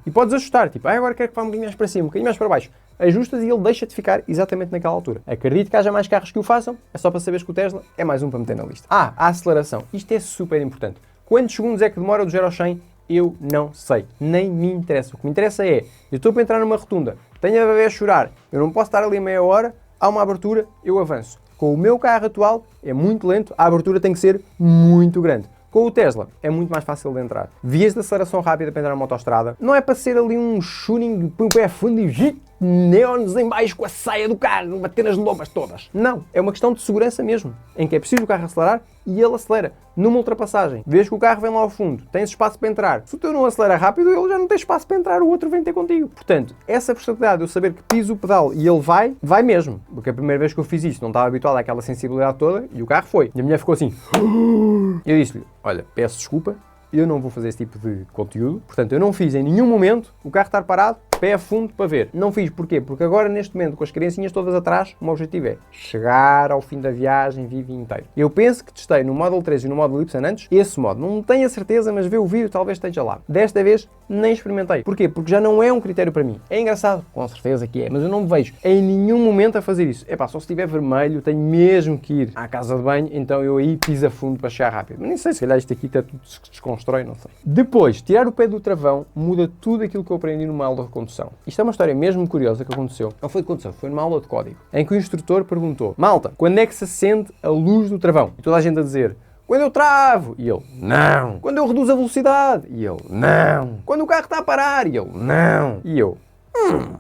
E podes ajustar. Tipo, agora quero que vá um bocadinho mais para cima, um bocadinho mais para baixo. Ajustas e ele deixa-te ficar exatamente naquela altura. Acredito que haja mais carros que o façam, é só para saberes que o Tesla é mais um para meter na lista. A aceleração. Isto é super importante. Quantos segundos é que demora do 0 ao 100? Eu não sei. Nem me interessa. O que me interessa é, eu estou para entrar numa rotunda, tenho a bebê a chorar, eu não posso estar ali meia hora, há uma abertura, eu avanço. Com o meu carro atual, é muito lento, a abertura tem que ser muito grande. Com o Tesla, é muito mais fácil de entrar. Vias de aceleração rápida para entrar numa autoestrada. Não é para ser ali um shooting, põe o pé a fundo e neons em baixo com a saia do carro, bater nas lombas todas. Não, é uma questão de segurança mesmo, em que é preciso o carro acelerar e ele acelera. Numa ultrapassagem, vês que o carro vem lá ao fundo, tens espaço para entrar. Se o teu não acelera rápido, ele já não tem espaço para entrar, o outro vem ter contigo. Portanto, essa personalidade de eu saber que piso o pedal e ele vai mesmo. Porque a primeira vez que eu fiz isso, não estava habituado àquela sensibilidade toda e o carro foi. E a mulher ficou assim. Eu disse-lhe, olha, peço desculpa, eu não vou fazer esse tipo de conteúdo. Portanto, eu não fiz em nenhum momento o carro estar parado, pé a fundo para ver. Não fiz, porquê? Porque agora, neste momento, com as criancinhas todas atrás, o meu objetivo é chegar ao fim da viagem vivo e inteiro. Eu penso que testei no Model 3 e no Model Y antes, esse modo. Não tenho a certeza, mas ver o vídeo talvez esteja lá. Desta vez, nem experimentei. Porquê? Porque já não é um critério para mim. É engraçado, com certeza que é, mas eu não me vejo em nenhum momento a fazer isso. Epá, só se estiver vermelho, tenho mesmo que ir à casa de banho, então eu aí piso a fundo para chegar rápido. Mas nem sei, se calhar isto aqui até tudo se desconstrói, não sei. Depois, tirar o pé do travão muda tudo aquilo que eu aprendi numa aula de condução. Isto é uma história mesmo curiosa que aconteceu. Não foi de condução, foi numa aula de código, em que o instrutor perguntou: malta, quando é que se acende a luz do travão? E toda a gente a dizer: quando eu travo. E ele: não. Quando eu reduzo a velocidade. E ele: não. Quando o carro está a parar. E ele: não. E eu: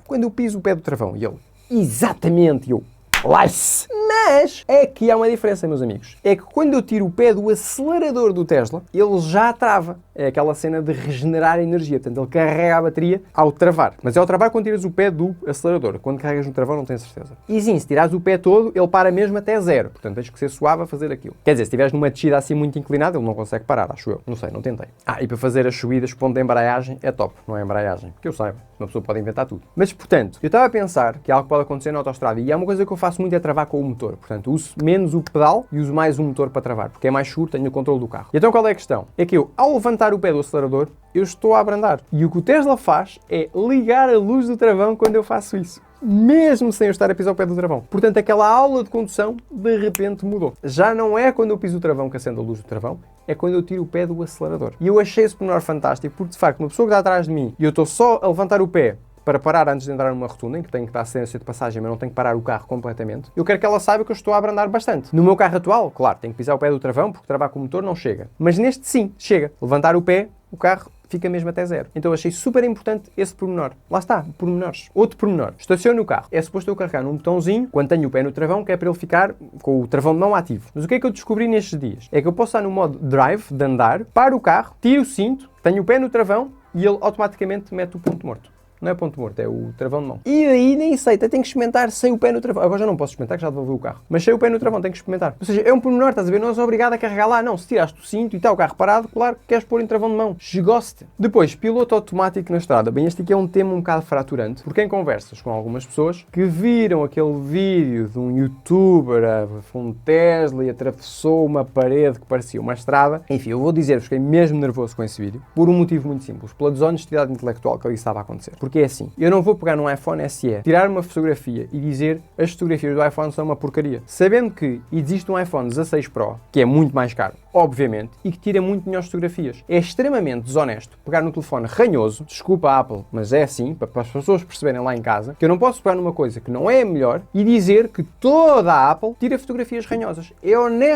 quando eu piso o pé do travão. E ele: exatamente. E eu: lice. Mas é que há uma diferença, meus amigos. É que quando eu tiro o pé do acelerador do Tesla, ele já trava. é aquela cena de regenerar energia. Portanto, ele carrega a bateria ao travar. Mas é ao travar quando tiras o pé do acelerador. Quando carregas no travão não tenho certeza. E sim, se tirares o pé todo, ele para mesmo até 0. Portanto, tens que ser suave a fazer aquilo. Quer dizer, se estiveres numa descida assim muito inclinada, ele não consegue parar, acho eu. Não sei, não tentei. E para fazer as subidas, ponto de embreagem é top. Não é embreagem. Que eu saiba. Uma pessoa pode inventar tudo. Mas, portanto, eu estava a pensar que é algo que pode acontecer na autoestrada e é uma coisa que eu faço muito é travar com o motor. Portanto, uso menos o pedal e uso mais o motor para travar, porque é mais seguro, tenho o controle do carro. E então qual é a questão? É que eu, ao levantar o pé do acelerador, eu estou a abrandar. E o que o Tesla faz é ligar a luz do travão quando eu faço isso. Mesmo sem eu estar a pisar o pé do travão. Portanto, aquela aula de condução, de repente, mudou. Já não é quando eu piso o travão que acendo a luz do travão, é quando eu tiro o pé do acelerador. E eu achei esse pormenor fantástico, porque, de facto, uma pessoa que está atrás de mim e eu estou só a levantar o pé para parar antes de entrar numa rotunda, em que tenho que dar assistência de passagem, mas não tenho que parar o carro completamente, eu quero que ela saiba que eu estou a abrandar bastante. No meu carro atual, claro, tenho que pisar o pé do travão, porque travar com o motor não chega. Mas neste sim, chega. Levantar o pé, o carro fica mesmo até 0. Então eu achei super importante esse pormenor. Lá está, pormenores. Outro pormenor. Estaciono o carro. É suposto eu carregar num botãozinho, quando tenho o pé no travão, que é para ele ficar com o travão de mão ativo. Mas o que é que eu descobri nestes dias? É que eu posso estar no modo drive, de andar, paro o carro, tiro o cinto, tenho o pé no travão e ele automaticamente mete o ponto morto. Não é ponto morto, é o travão de mão. E aí nem sei, até tenho que experimentar sem o pé no travão. Agora já não posso experimentar, que já devolvi o carro. Mas sem o pé no travão, tenho que experimentar. Ou seja, é um pormenor, estás a ver? Não és obrigado a carregar lá. Não, se tiraste o cinto e está o carro parado, claro que queres pôr em travão de mão. Chegoste. Depois, piloto automático na estrada. Bem, este aqui é um tema um bocado fraturante, porque em conversas com algumas pessoas que viram aquele vídeo de um youtuber a um Tesla e atravessou uma parede que parecia uma estrada. Enfim, eu vou dizer-vos que fiquei mesmo nervoso com esse vídeo, por um motivo muito simples. Pela desonestidade intelectual que ali estava a acontecer. Porque é assim, eu não vou pegar num iPhone SE, tirar uma fotografia e dizer as fotografias do iPhone são uma porcaria. Sabendo que existe um iPhone 16 Pro, que é muito mais caro, obviamente, e que tira muito melhores fotografias. É extremamente desonesto pegar no telefone ranhoso, desculpa Apple, mas é assim, para as pessoas perceberem lá em casa, que eu não posso pegar numa coisa que não é a melhor e dizer que toda a Apple tira fotografias ranhosas.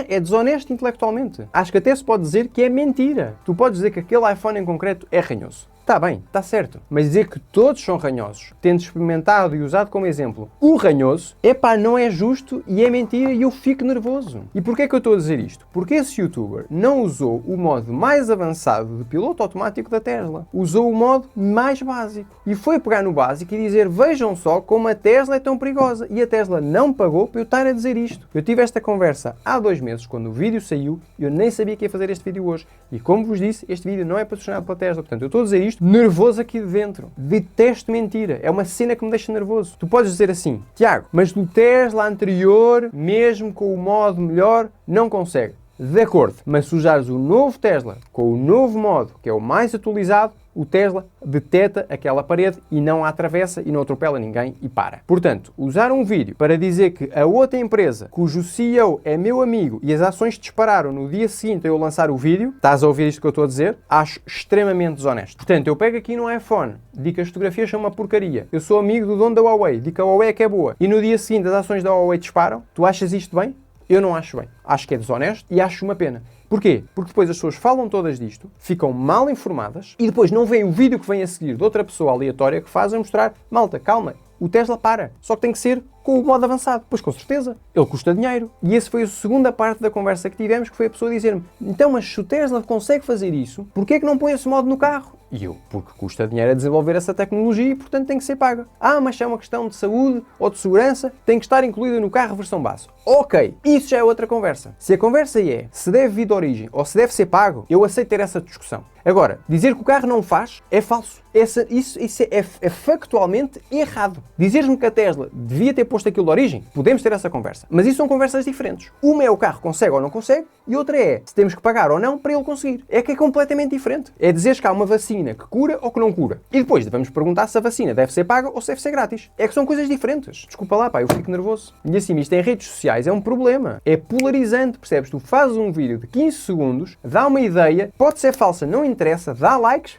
É desonesto intelectualmente. Acho que até se pode dizer que é mentira. Tu podes dizer que aquele iPhone em concreto é ranhoso. Está bem, está certo. Mas dizer que todos são ranhosos, tendo experimentado e usado como exemplo o ranhoso, não é justo e é mentira e eu fico nervoso. E porquê é que eu estou a dizer isto? Porque esse youtuber não usou o modo mais avançado de piloto automático da Tesla. Usou o modo mais básico. E foi pegar no básico e dizer, vejam só como a Tesla é tão perigosa. E a Tesla não pagou para eu estar a dizer isto. Eu tive esta conversa há 2 meses, quando o vídeo saiu, e eu nem sabia que ia fazer este vídeo hoje. E como vos disse, este vídeo não é patrocinado pela Tesla. Portanto, eu estou a dizer isto nervoso aqui de dentro. Detesto mentira. É uma cena que me deixa nervoso. Tu podes dizer assim, Tiago, mas no Tesla anterior, mesmo com o modo melhor, não consegue. De acordo, mas se usares o novo Tesla com o novo modo, que é o mais atualizado, o Tesla deteta aquela parede e não a atravessa e não atropela ninguém e para. Portanto, usar um vídeo para dizer que a outra empresa, cujo CEO é meu amigo e as ações dispararam no dia seguinte a eu lançar o vídeo, estás a ouvir isto que eu estou a dizer? Acho extremamente desonesto. Portanto, eu pego aqui no iPhone, digo que as fotografias são uma porcaria. Eu sou amigo do dono da Huawei, digo que a Huawei é que é boa. E no dia seguinte as ações da Huawei disparam. Tu achas isto bem? Eu não acho bem. Acho que é desonesto e acho uma pena. Porquê? Porque depois as pessoas falam todas disto, ficam mal informadas e depois não veem o vídeo que vem a seguir de outra pessoa aleatória que faz a mostrar, malta, calma, o Tesla para. Só que tem que ser com o modo avançado. Pois com certeza, ele custa dinheiro. E essa foi a segunda parte da conversa que tivemos, que foi a pessoa dizer-me, então, mas se o Tesla consegue fazer isso, porquê é que não põe esse modo no carro? E eu, porque custa dinheiro a desenvolver essa tecnologia e, portanto, tem que ser paga. Mas é uma questão de saúde ou de segurança, tem que estar incluída no carro a versão base. Ok, isso já é outra conversa. Se a conversa é se deve vir de origem ou se deve ser pago, eu aceito ter essa discussão. Agora, dizer que o carro não faz é falso. Isso é factualmente errado. Dizeres-me que a Tesla devia ter posto aquilo de origem, podemos ter essa conversa. Mas isso são conversas diferentes. Uma é o carro consegue ou não consegue e outra é se temos que pagar ou não para ele conseguir. É que é completamente diferente. É dizeres que há uma vacina que cura ou que não cura. E depois devemos perguntar se a vacina deve ser paga ou se deve ser grátis. É que são coisas diferentes. Desculpa lá, pá, eu fico nervoso. E assim, isto em redes sociais é um problema. É polarizante, percebes? Tu fazes um vídeo de 15 segundos, dá uma ideia, pode ser falsa, não interessa, dá likes,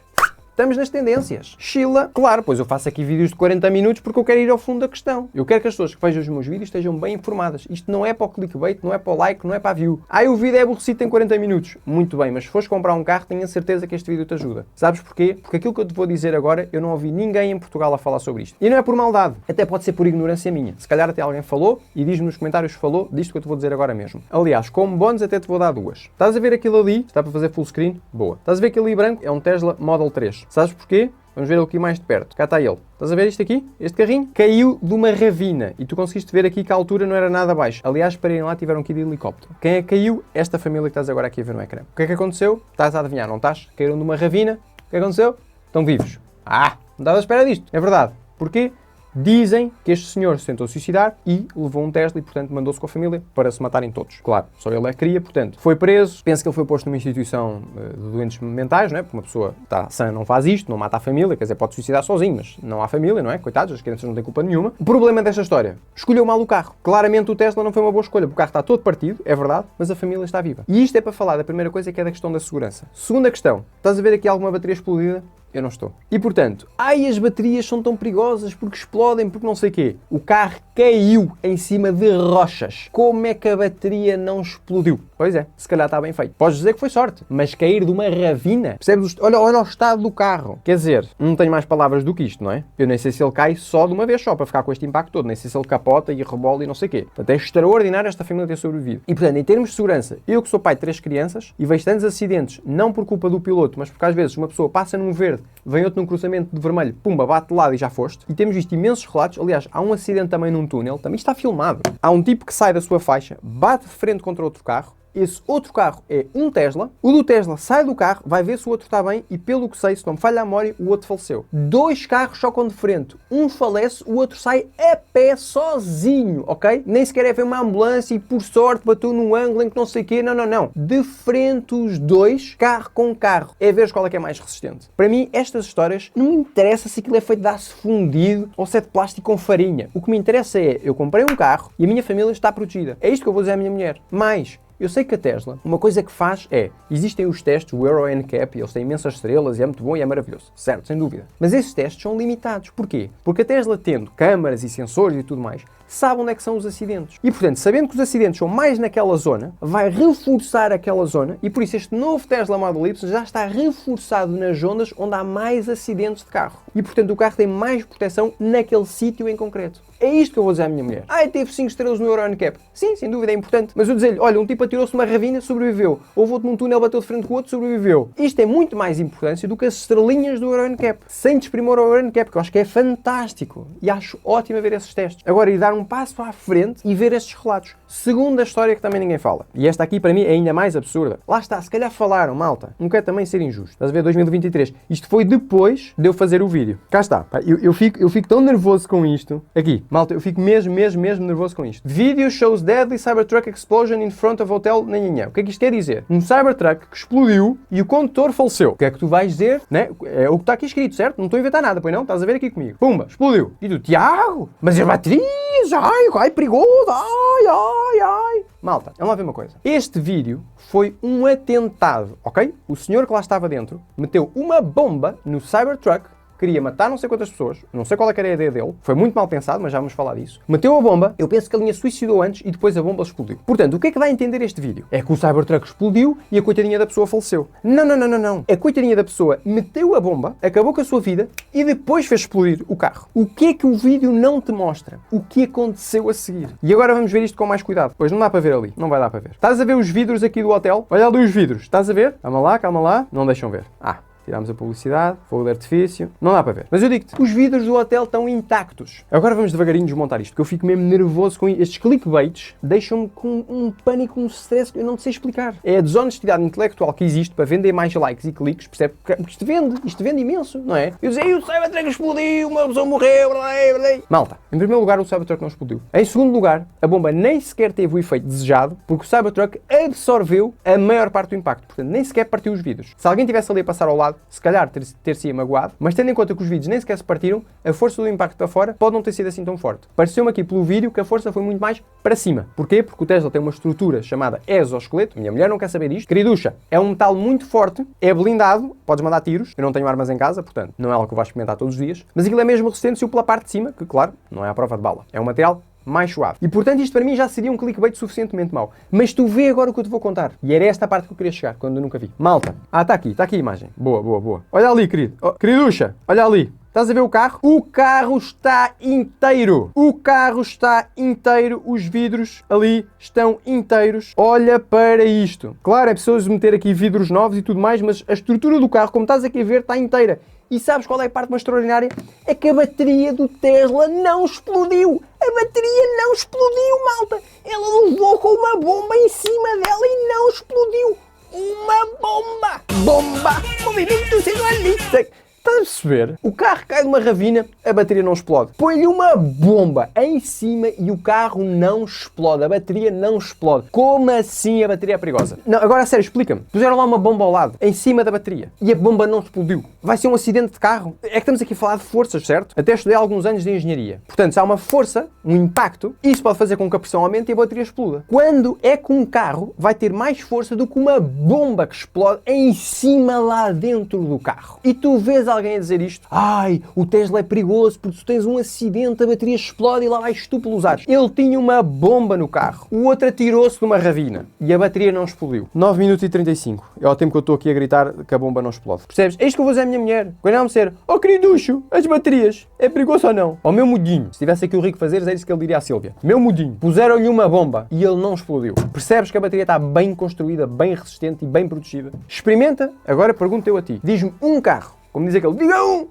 Estamos nas tendências. Sheila, claro, pois eu faço aqui vídeos de 40 minutos porque eu quero ir ao fundo da questão. Eu quero que as pessoas que vejam os meus vídeos estejam bem informadas. Isto não é para o clickbait, não é para o like, não é para a view. O vídeo é aborrecido, tem 40 minutos. Muito bem, mas se fores comprar um carro, tenha certeza que este vídeo te ajuda. Sabes porquê? Porque aquilo que eu te vou dizer agora, eu não ouvi ninguém em Portugal a falar sobre isto. E não é por maldade, até pode ser por ignorância minha. Se calhar até alguém falou e diz-me nos comentários que falou disto que eu te vou dizer agora mesmo. Aliás, como bónus até te vou dar duas. Estás a ver aquilo ali? Está para fazer full screen? Boa. Estás a ver aquele ali branco? É um Tesla Model 3. Sabes porquê? Vamos ver ele aqui mais de perto. Cá está ele. Estás a ver isto aqui? Este carrinho caiu de uma ravina e tu conseguiste ver aqui que a altura não era nada baixa. Aliás, para irem lá tiveram que ir de helicóptero. Quem é que caiu? Esta família que estás agora aqui a ver no ecrã. O que é que aconteceu? Estás a adivinhar, não estás? Caíram de uma ravina. O que aconteceu? Estão vivos. Não estava à espera disto. É verdade. Porquê? Dizem que este senhor se tentou suicidar e levou um Tesla e, portanto, mandou-se com a família para se matarem todos. Claro, só ele é que queria, portanto, foi preso. Penso que ele foi posto numa instituição de doentes mentais, não é? Porque uma pessoa está sã, não faz isto, não mata a família, quer dizer, pode suicidar sozinho, mas não há família, não é? Coitados, as crianças não têm culpa nenhuma. O problema desta história, escolheu mal o carro. Claramente o Tesla não foi uma boa escolha, porque o carro está todo partido, é verdade, mas a família está viva. E isto é para falar da primeira coisa, que é da questão da segurança. Segunda questão, estás a ver aqui alguma bateria explodida? Eu não estou. E portanto, as baterias são tão perigosas porque explodem, porque não sei o quê. O carro caiu em cima de rochas. Como é que a bateria não explodiu? Pois é, se calhar está bem feito. Podes dizer que foi sorte, mas cair de uma ravina, percebes? Olha o estado do carro. Quer dizer, não tenho mais palavras do que isto, não é? Eu nem sei se ele cai só de uma vez só para ficar com este impacto todo. Nem sei se ele capota e rebola e não sei o quê. Portanto, é extraordinário esta família ter sobrevivido. E portanto, em termos de segurança, eu que sou pai de 3 crianças e vejo tantos acidentes, não por culpa do piloto, mas porque às vezes uma pessoa passa num verde, vem outro num cruzamento de vermelho, pumba, bate de lado e já foste. E temos visto imensos relatos. Aliás, há um acidente também num túnel, também está filmado. Há um tipo que sai da sua faixa, bate de frente contra outro carro. Esse outro carro é um Tesla. O do Tesla sai do carro, vai ver se o outro está bem e, pelo que sei, se não me falha a memória, o outro faleceu. 2 carros chocam de frente. Um falece, o outro sai a pé sozinho, ok? Nem sequer é ver uma ambulância e, por sorte, bateu num ângulo em que não sei o quê. Não, não, não. De frente os dois, carro com carro. É ver qual é que é mais resistente. Para mim, estas histórias, não me interessa se aquilo é feito de aço fundido ou se é de plástico com farinha. O que me interessa é, eu comprei um carro e a minha família está protegida. É isto que eu vou dizer à minha mulher. Mas eu sei que a Tesla, uma coisa que faz é, existem os testes, o Euro NCAP, eles têm imensas estrelas e é muito bom e é maravilhoso, certo, sem dúvida. Mas esses testes são limitados. Porquê? Porque a Tesla, tendo câmaras e sensores e tudo mais, sabe onde é que são os acidentes. E, portanto, sabendo que os acidentes são mais naquela zona, vai reforçar aquela zona e, por isso, este novo Tesla Model Y já está reforçado nas zonas onde há mais acidentes de carro. E, portanto, o carro tem mais proteção naquele sítio em concreto. É isto que eu vou dizer à minha mulher. Teve 5 estrelas no Euro NCAP. Sim, sem dúvida, é importante. Mas eu dizer-lhe, olha, um tipo atirou-se numa ravina, sobreviveu. Houve outro num túnel, bateu de frente com o outro, sobreviveu. Isto é muito mais importância do que as estrelinhas do Euro NCAP. Sem desprimor ao Euro NCAP, que eu acho que é fantástico. E acho ótimo ver esses testes. Agora, ir dar um passo à frente e ver estes relatos. Segunda história que também ninguém fala. E esta aqui, para mim, é ainda mais absurda. Lá está, se calhar falaram, malta. Não quer também ser injusto. Estás a ver, 2023. Isto foi depois de eu fazer o vídeo. Cá está. Eu fico tão nervoso com isto. Aqui, malta, eu fico mesmo nervoso com isto. Video shows deadly Cybertruck explosion in front of hotel Nanhanhã. O que é que isto quer dizer? Um Cybertruck que explodiu e o condutor faleceu. O que é que tu vais dizer? Né? É o que está aqui escrito, certo? Não estou a inventar nada, pois não? Estás a ver aqui comigo. Pumba, explodiu. E tu, Tiago, mas as baterias, ai, perigoso, ai. Malta, vamos lá ver uma coisa. Este vídeo foi um atentado, ok? O senhor que lá estava dentro meteu uma bomba no Cybertruck, queria matar não sei quantas pessoas, não sei qual é que era a ideia dele, foi muito mal pensado, mas já vamos falar disso. Meteu a bomba, eu penso que a linha suicidou antes e depois a bomba explodiu. Portanto, o que é que dá a entender este vídeo? É que o Cybertruck explodiu e a coitadinha da pessoa faleceu. Não. A coitadinha da pessoa meteu a bomba, acabou com a sua vida e depois fez explodir o carro. O que é que o vídeo não te mostra? O que aconteceu a seguir? E agora vamos ver isto com mais cuidado. Pois não dá para ver ali, não vai dar para ver. Estás a ver os vidros aqui do hotel? Olha ali os vidros, estás a ver? Calma lá, não deixam ver. Tirámos a publicidade, fogo de artifício, não dá para ver. Mas eu digo-te, os vidros do hotel estão intactos. Agora vamos devagarinho desmontar isto, porque eu fico mesmo nervoso com estes clickbaits, deixam-me com um pânico, um stress que eu não te sei explicar. É a desonestidade intelectual que existe para vender mais likes e cliques, percebe? Porque isto vende imenso, não é? Eu dizia, o Cybertruck explodiu, uma pessoa morreu, blá. Malta, em primeiro lugar o Cybertruck não explodiu. Em segundo lugar, a bomba nem sequer teve o efeito desejado, porque o Cybertruck absorveu a maior parte do impacto, portanto nem sequer partiu os vidros. Se alguém tivesse ali a passar ao lado, se calhar ter-se magoado, mas tendo em conta que os vidros nem sequer se partiram, a força do impacto para fora pode não ter sido assim tão forte. Pareceu-me aqui pelo vídeo que a força foi muito mais para cima. Porquê? Porque o Tesla tem uma estrutura chamada exoesqueleto, minha mulher não quer saber disto. Queriducha, é um metal muito forte, é blindado, podes mandar tiros, eu não tenho armas em casa, portanto, não é algo que eu vou experimentar todos os dias, mas aquilo é mesmo resistente se pela parte de cima, que claro, não é à prova de bala, é um material mais suave. E portanto isto para mim já seria um clickbait suficientemente mau. Mas tu vê agora o que eu te vou contar. E era esta a parte que eu queria chegar, quando eu nunca vi. Malta. Está aqui a imagem. Boa, boa, boa. Olha ali, querido. Oh, queriducha, olha ali. Estás a ver o carro? O carro está inteiro. O carro está inteiro. Os vidros ali estão inteiros. Olha para isto. Claro, é preciso meter aqui vidros novos e tudo mais, mas a estrutura do carro, como estás aqui a ver, está inteira. E sabes qual é a parte mais extraordinária? É que a bateria do Tesla não explodiu. A bateria não explodiu, malta. Ela levou com uma bomba em cima dela e não explodiu. Uma bomba. Bomba. Movimento celular. Estás a perceber? O carro cai de uma ravina, a bateria não explode. Põe-lhe uma bomba em cima e o carro não explode. A bateria não explode. Como assim a bateria é perigosa? Não, agora a sério, explica-me. Puseram lá uma bomba ao lado, em cima da bateria, e a bomba não explodiu. Vai ser um acidente de carro? É que estamos aqui a falar de forças, certo? Até estudei alguns anos de engenharia. Portanto, se há uma força, um impacto, isso pode fazer com que a pressão aumente e a bateria exploda. Quando é que um carro vai ter mais força do que uma bomba que explode em cima lá dentro do carro? E tu vês alguém a dizer isto? Ai, o Tesla é perigoso porque tu tens um acidente, a bateria explode e lá vais tu pelos ares. Ele tinha uma bomba no carro. O outro atirou-se de uma ravina e a bateria não explodiu. 9 minutos e 35. É ao tempo que eu estou aqui a gritar que a bomba não explode. Percebes? É isto que eu vou dizer à minha mulher. Quando ela me disser, oh queriducho, as baterias, é perigoso ou não? Ao meu mudinho. Se tivesse aqui o Rico Fazeres, é isso que ele diria à Sílvia. Meu mudinho. Puseram-lhe uma bomba e ele não explodiu. Percebes que a bateria está bem construída, bem resistente e bem protegida? Experimenta. Agora pergunto eu a ti. Diz-me um carro. Como diz aquele, diga um!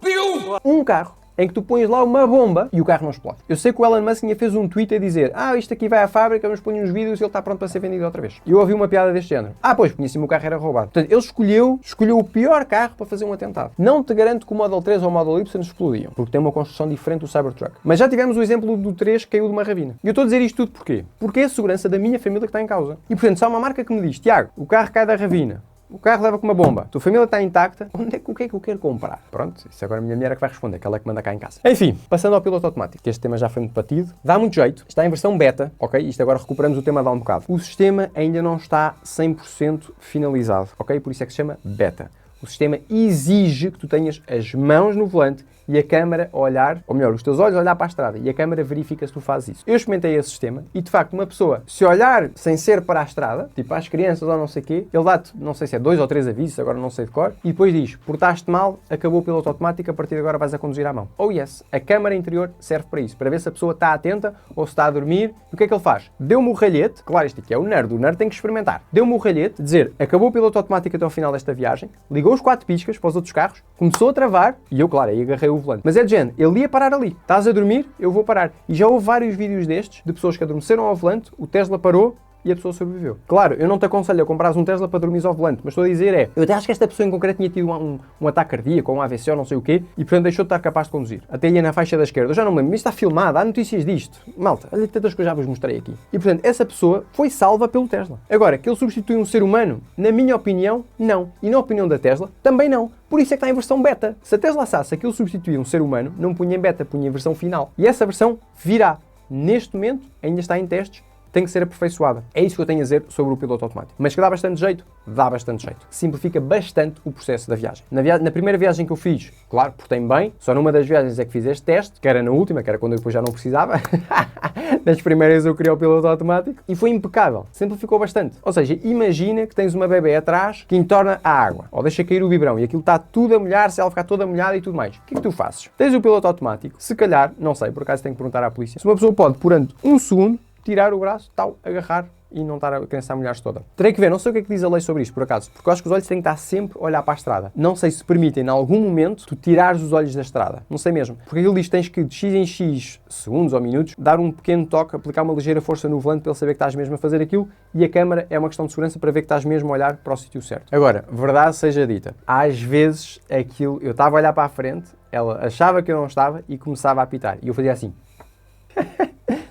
Um carro em que tu pões lá uma bomba e o carro não explode. Eu sei que o Elon Musk fez um tweet a dizer isto aqui vai à fábrica, vamos pôr uns vídeos e ele está pronto para ser vendido outra vez. E eu ouvi uma piada deste género. Pois, conheci-me o carro era roubado. Portanto, ele escolheu o pior carro para fazer um atentado. Não te garanto que o Model 3 ou o Model Y explodiam, porque tem uma construção diferente do Cybertruck. Mas já tivemos o exemplo do 3 que caiu de uma ravina. E eu estou a dizer isto tudo porquê? Porque é a segurança da minha família que está em causa. E portanto, se há uma marca que me diz, Tiago, o carro cai da ravina, o carro leva com uma bomba, a tua família está intacta, o que é que eu quero comprar? Pronto, isso agora a minha mulher é que vai responder, que ela é que manda cá em casa. Enfim, passando ao piloto automático, que este tema já foi muito batido, dá muito jeito, está em versão beta, ok? Isto agora recuperamos o tema de há um bocado. O sistema ainda não está 100% finalizado, ok? Por isso é que se chama beta. O sistema exige que tu tenhas as mãos no volante e a câmara a olhar, ou melhor, os teus olhos a olhar para a estrada e a câmara verifica se tu fazes isso. Eu experimentei esse sistema e, de facto, uma pessoa, se olhar sem ser para a estrada, tipo às crianças ou não sei o quê, ele dá-te, não sei se é 2 ou 3 avisos, agora não sei de cor, e depois diz, portaste mal, acabou o piloto automático, a partir de agora vais a conduzir à mão. Oh yes, a câmara interior serve para isso, para ver se a pessoa está atenta ou se está a dormir. E o que é que ele faz? Deu-me o ralhete, claro, este aqui é o nerd tem que experimentar. Deu-me o ralhete, dizer, acabou o piloto automático até ao final desta viagem, ligou os 4 piscas para os outros carros, começou a travar, e eu, claro, aí agarrei o volante. Mas é de género, ele ia parar ali. Estás a dormir, eu vou parar. E já houve vários vídeos destes, de pessoas que adormeceram ao volante, o Tesla parou e a pessoa sobreviveu. Claro, eu não te aconselho a comprares um Tesla para dormir ao volante, mas estou a dizer eu até acho que esta pessoa em concreto tinha tido um ataque cardíaco ou um AVC ou não sei o quê, e portanto deixou de estar capaz de conduzir. Até ia na faixa da esquerda, eu já não me lembro, mas isto está filmado, há notícias disto. Malta, olha tantas que eu já vos mostrei aqui. E portanto, essa pessoa foi salva pelo Tesla. Agora, que ele substitui um ser humano? Na minha opinião, não. E na opinião da Tesla, também não. Por isso é que está em versão beta. Se a Tesla achasse que ele substituía um ser humano, não punha em beta, punha em versão final. E essa versão virá. Neste momento, ainda está em testes, tem que ser aperfeiçoada. É isso que eu tenho a dizer sobre o piloto automático. Mas que dá bastante jeito? Dá bastante jeito. Simplifica bastante o processo da viagem. Na primeira viagem que eu fiz, claro, portei-me bem, só numa das viagens é que fiz este teste, que era na última, que era quando eu depois já não precisava. Nas primeiras eu queria o piloto automático e foi impecável. Simplificou bastante. Ou seja, imagina que tens uma bebê atrás que entorna a água, ou deixa cair o biberão e aquilo está tudo a molhar, se ela ficar toda molhada e tudo mais. O que é que tu fazes? Tens o piloto automático, se calhar, não sei, por acaso tenho que perguntar à polícia, se uma pessoa pode, durante um segundo, tirar o braço, tal, agarrar e não estar a criança a molhar-se toda. Terei que ver, não sei o que é que diz a lei sobre isto, por acaso, porque eu acho que os olhos têm que estar sempre a olhar para a estrada. Não sei se permitem, em algum momento, tu tirares os olhos da estrada. Não sei mesmo. Porque aquilo diz que tens que, de x em x segundos ou minutos, dar um pequeno toque, aplicar uma ligeira força no volante para ele saber que estás mesmo a fazer aquilo, e a câmara é uma questão de segurança para ver que estás mesmo a olhar para o sítio certo. Agora, verdade seja dita, às vezes aquilo, eu estava a olhar para a frente, ela achava que eu não estava e começava a apitar. E eu fazia assim.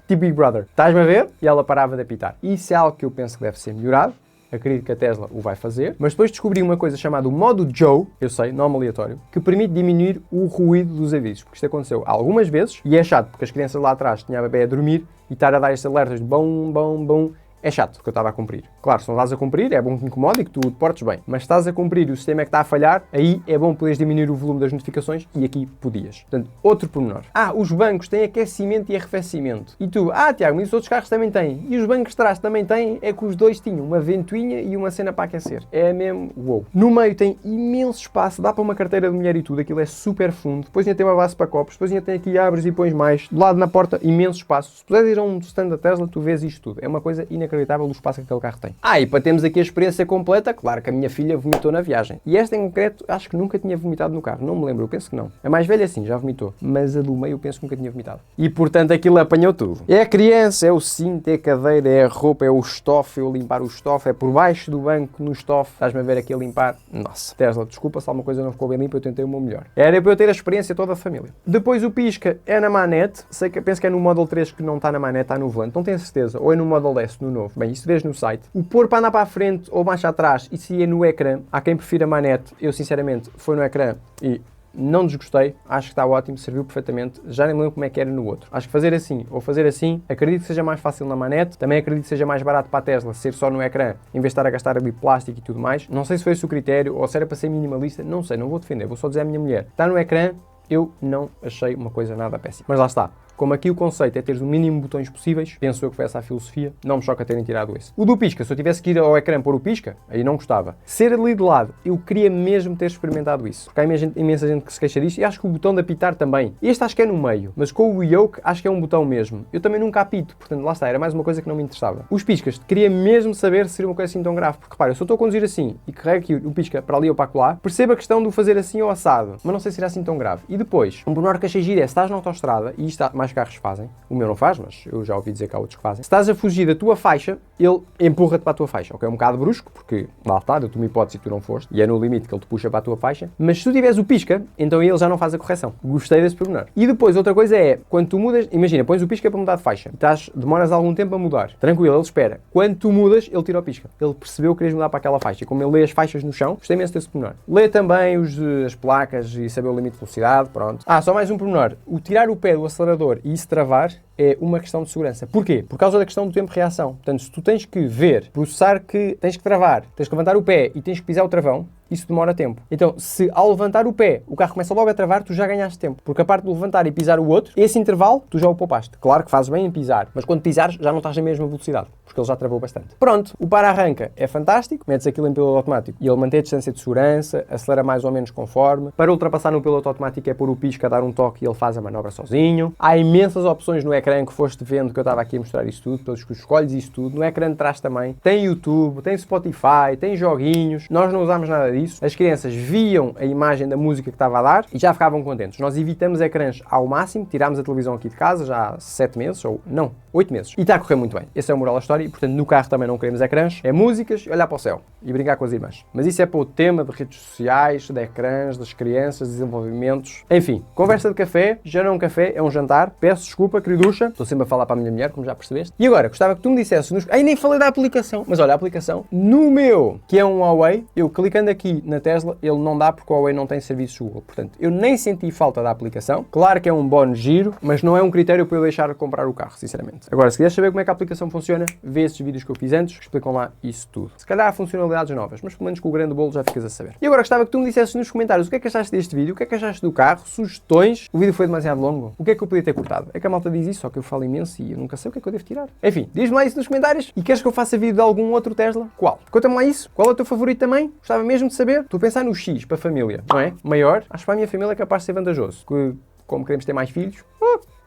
Tipo Big Brother. Estás-me a ver? E ela parava de apitar. Isso é algo que eu penso que deve ser melhorado. acredito que a Tesla o vai fazer, mas depois descobri uma coisa chamada o modo Joe, eu sei, nome aleatório, que permite diminuir o ruído dos avisos, porque isto aconteceu algumas vezes, e é chato, porque as crianças lá atrás tinham a bebê a dormir, e estar a dar estes alertas de bom, bom, bom, é chato, porque eu estava a cumprir. Claro, se não estás a cumprir, é bom que incomode e que tu te portes bem. Mas se estás a cumprir e o sistema é que está a falhar, aí é bom poderes diminuir o volume das notificações e aqui podias. Portanto, outro pormenor. Os bancos têm aquecimento e arrefecimento. E tu, Tiago, mas os outros carros também têm. E os bancos de trás também têm, é que os dois tinham uma ventoinha e uma cena para aquecer. É mesmo, uou. No meio tem imenso espaço, dá para uma carteira de mulher e tudo, aquilo é super fundo. Depois ainda tem uma base para copos, depois ainda tem aqui abres e pões mais. Do lado na porta, imenso espaço. Se puderes ir a um stand da Tesla, tu vês isto tudo. É uma coisa inacreditável o espaço que aquele carro tem. E para termos aqui a experiência completa, claro que a minha filha vomitou na viagem. E esta em concreto, acho que nunca tinha vomitado no carro. Não me lembro, eu penso que não. A mais velha sim, já vomitou. Mas a do meio eu penso que nunca tinha vomitado. E portanto aquilo apanhou tudo. É a criança, é o cinto, é a cadeira, é a roupa, é o estofe, eu limpar o estofe, é por baixo do banco no estofe. Estás-me a ver aqui a limpar? Nossa. Tesla, desculpa se alguma coisa não ficou bem limpa, eu tentei o meu melhor. Era para eu ter a experiência toda da família. Depois o pisca é na manete. Penso que é no Model 3 que não está na manete, está no volante. Não tenho certeza. Ou é no Model S, no novo. Bem, isso vês no site. O pôr para andar para a frente ou marcha atrás, isso ia no ecrã. Há quem prefira a manete. Eu, sinceramente, foi no ecrã e não desgostei. Acho que está ótimo, serviu perfeitamente. Já nem me lembro como é que era no outro. Acho que fazer assim ou fazer assim, acredito que seja mais fácil na manete. Também acredito que seja mais barato para a Tesla ser só no ecrã, em vez de estar a gastar ali plástico e tudo mais. Não sei se foi esse o critério ou se era para ser minimalista. Não sei, não vou defender. Vou só dizer à minha mulher. Está no ecrã, eu não achei uma coisa nada péssima. Mas lá está. Como aqui o conceito é teres o mínimo de botões possíveis, penso eu que foi essa a filosofia, não me choca terem tirado esse. O do pisca, se eu tivesse que ir ao ecrã pôr o pisca, aí não gostava. Ser ali de lado, eu queria mesmo ter experimentado isso. Porque há imensa gente que se queixa disto e acho que o botão de apitar também. Este acho que é no meio, mas com o yoke acho que é um botão mesmo. Eu também nunca apito, portanto lá está, era mais uma coisa que não me interessava. Os piscas, queria mesmo saber se seria uma coisa assim tão grave, porque repara, eu só estou a conduzir assim e carrego aqui o pisca para ali ou para lá, percebo a questão de o fazer assim ou assado, mas não sei se será assim tão grave. E depois, um pormenor que achei giro é, se estás na autoestrada, e isto mais carros fazem, o meu não faz, mas eu já ouvi dizer que há outros que fazem. Se estás a fugir da tua faixa, ele empurra-te para a tua faixa, ok? É um bocado brusco, porque lá está, deu-te uma hipótese e tu não foste, e é no limite que ele te puxa para a tua faixa, mas se tu tiveres o pisca, então ele já não faz a correção. Gostei desse pormenor. E depois, outra coisa é, quando tu mudas, imagina, pões o pisca para mudar de faixa, e demoras algum tempo a mudar. Tranquilo, ele espera. Quando tu mudas, ele tira o pisca. Ele percebeu que querias mudar para aquela faixa, e como ele lê as faixas no chão, gostei imenso desse pormenor. Lê também as placas e saber o limite de velocidade, pronto. Só mais um pormenor. O tirar o pé do acelerador e isso travar, é uma questão de segurança. Porquê? Por causa da questão do tempo de reação. Portanto, se tu tens que ver, processar que tens que travar, tens que levantar o pé e tens que pisar o travão, isso demora tempo. Então, se ao levantar o pé o carro começa logo a travar, tu já ganhaste tempo. Porque a parte de levantar e pisar o outro, esse intervalo, tu já o poupaste. Claro que fazes bem em pisar, mas quando pisares já não estás na mesma velocidade, porque ele já travou bastante. Pronto, o para-arranca é fantástico, metes aquilo em piloto automático e ele mantém a distância de segurança, acelera mais ou menos conforme. Para ultrapassar no piloto automático é pôr o pisca, dar um toque e ele faz a manobra sozinho. Há imensas opções no ecrã que foste vendo, que eu estava aqui a mostrar isso tudo, todos que escolhes isso tudo. No ecrã de trás também tem YouTube, tem Spotify, tem joguinhos. Nós não usámos nada disso. As crianças viam a imagem da música que estava a dar e já ficavam contentes. Nós evitamos ecrãs ao máximo, tirámos a televisão aqui de casa já há 7 meses, ou não, 8 meses. E está a correr muito bem. Esse é o moral da história e, portanto, no carro também não queremos ecrãs. É músicas e olhar para o céu e brincar com as irmãs. Mas isso é para o tema de redes sociais, de ecrãs, das crianças, desenvolvimentos. Enfim, conversa de café, já não é um café, é um jantar. Peço desculpa, queriducha. Estou sempre a falar para a minha mulher, como já percebeste. E agora, gostava que tu me dissesses... nem falei da aplicação. Mas olha, a aplicação no meu, que é um Huawei, eu clicando aqui na Tesla, ele não dá porque o Huawei não tem serviços Google. Portanto, eu nem senti falta da aplicação. Claro que é um bónus giro, mas não é um critério para eu deixar de comprar o carro, sinceramente. Agora, se quiseres saber como é que a aplicação funciona, vê esses vídeos que eu fiz antes, que explicam lá isso tudo. Se calhar há funcionalidades novas, mas pelo menos com o grande bolo já ficas a saber. E agora gostava que tu me dissesses nos comentários o que é que achaste deste vídeo, o que é que achaste do carro, sugestões. O vídeo foi demasiado longo. O que é que eu podia ter cortado? É que a malta diz isso, só que eu falo imenso e eu nunca sei o que é que eu devo tirar. Enfim, diz-me lá isso nos comentários. E queres que eu faça vídeo de algum outro Tesla? Qual? Conta-me lá isso. Qual é o teu favorito também? Gostava mesmo de saber. Estou a pensar no X para a família, não é? Maior. Acho que para a minha família é capaz de ser vantajoso. Que, como queremos ter mais filhos,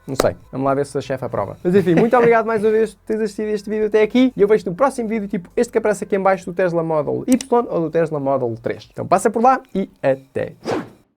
não sei. Vamos lá ver se a chefe aprova. Mas enfim, muito obrigado mais uma vez por teres assistido este vídeo até aqui. E eu vejo-te no próximo vídeo, tipo este que aparece aqui em baixo do Tesla Model Y ou do Tesla Model 3. Então passa por lá e até já.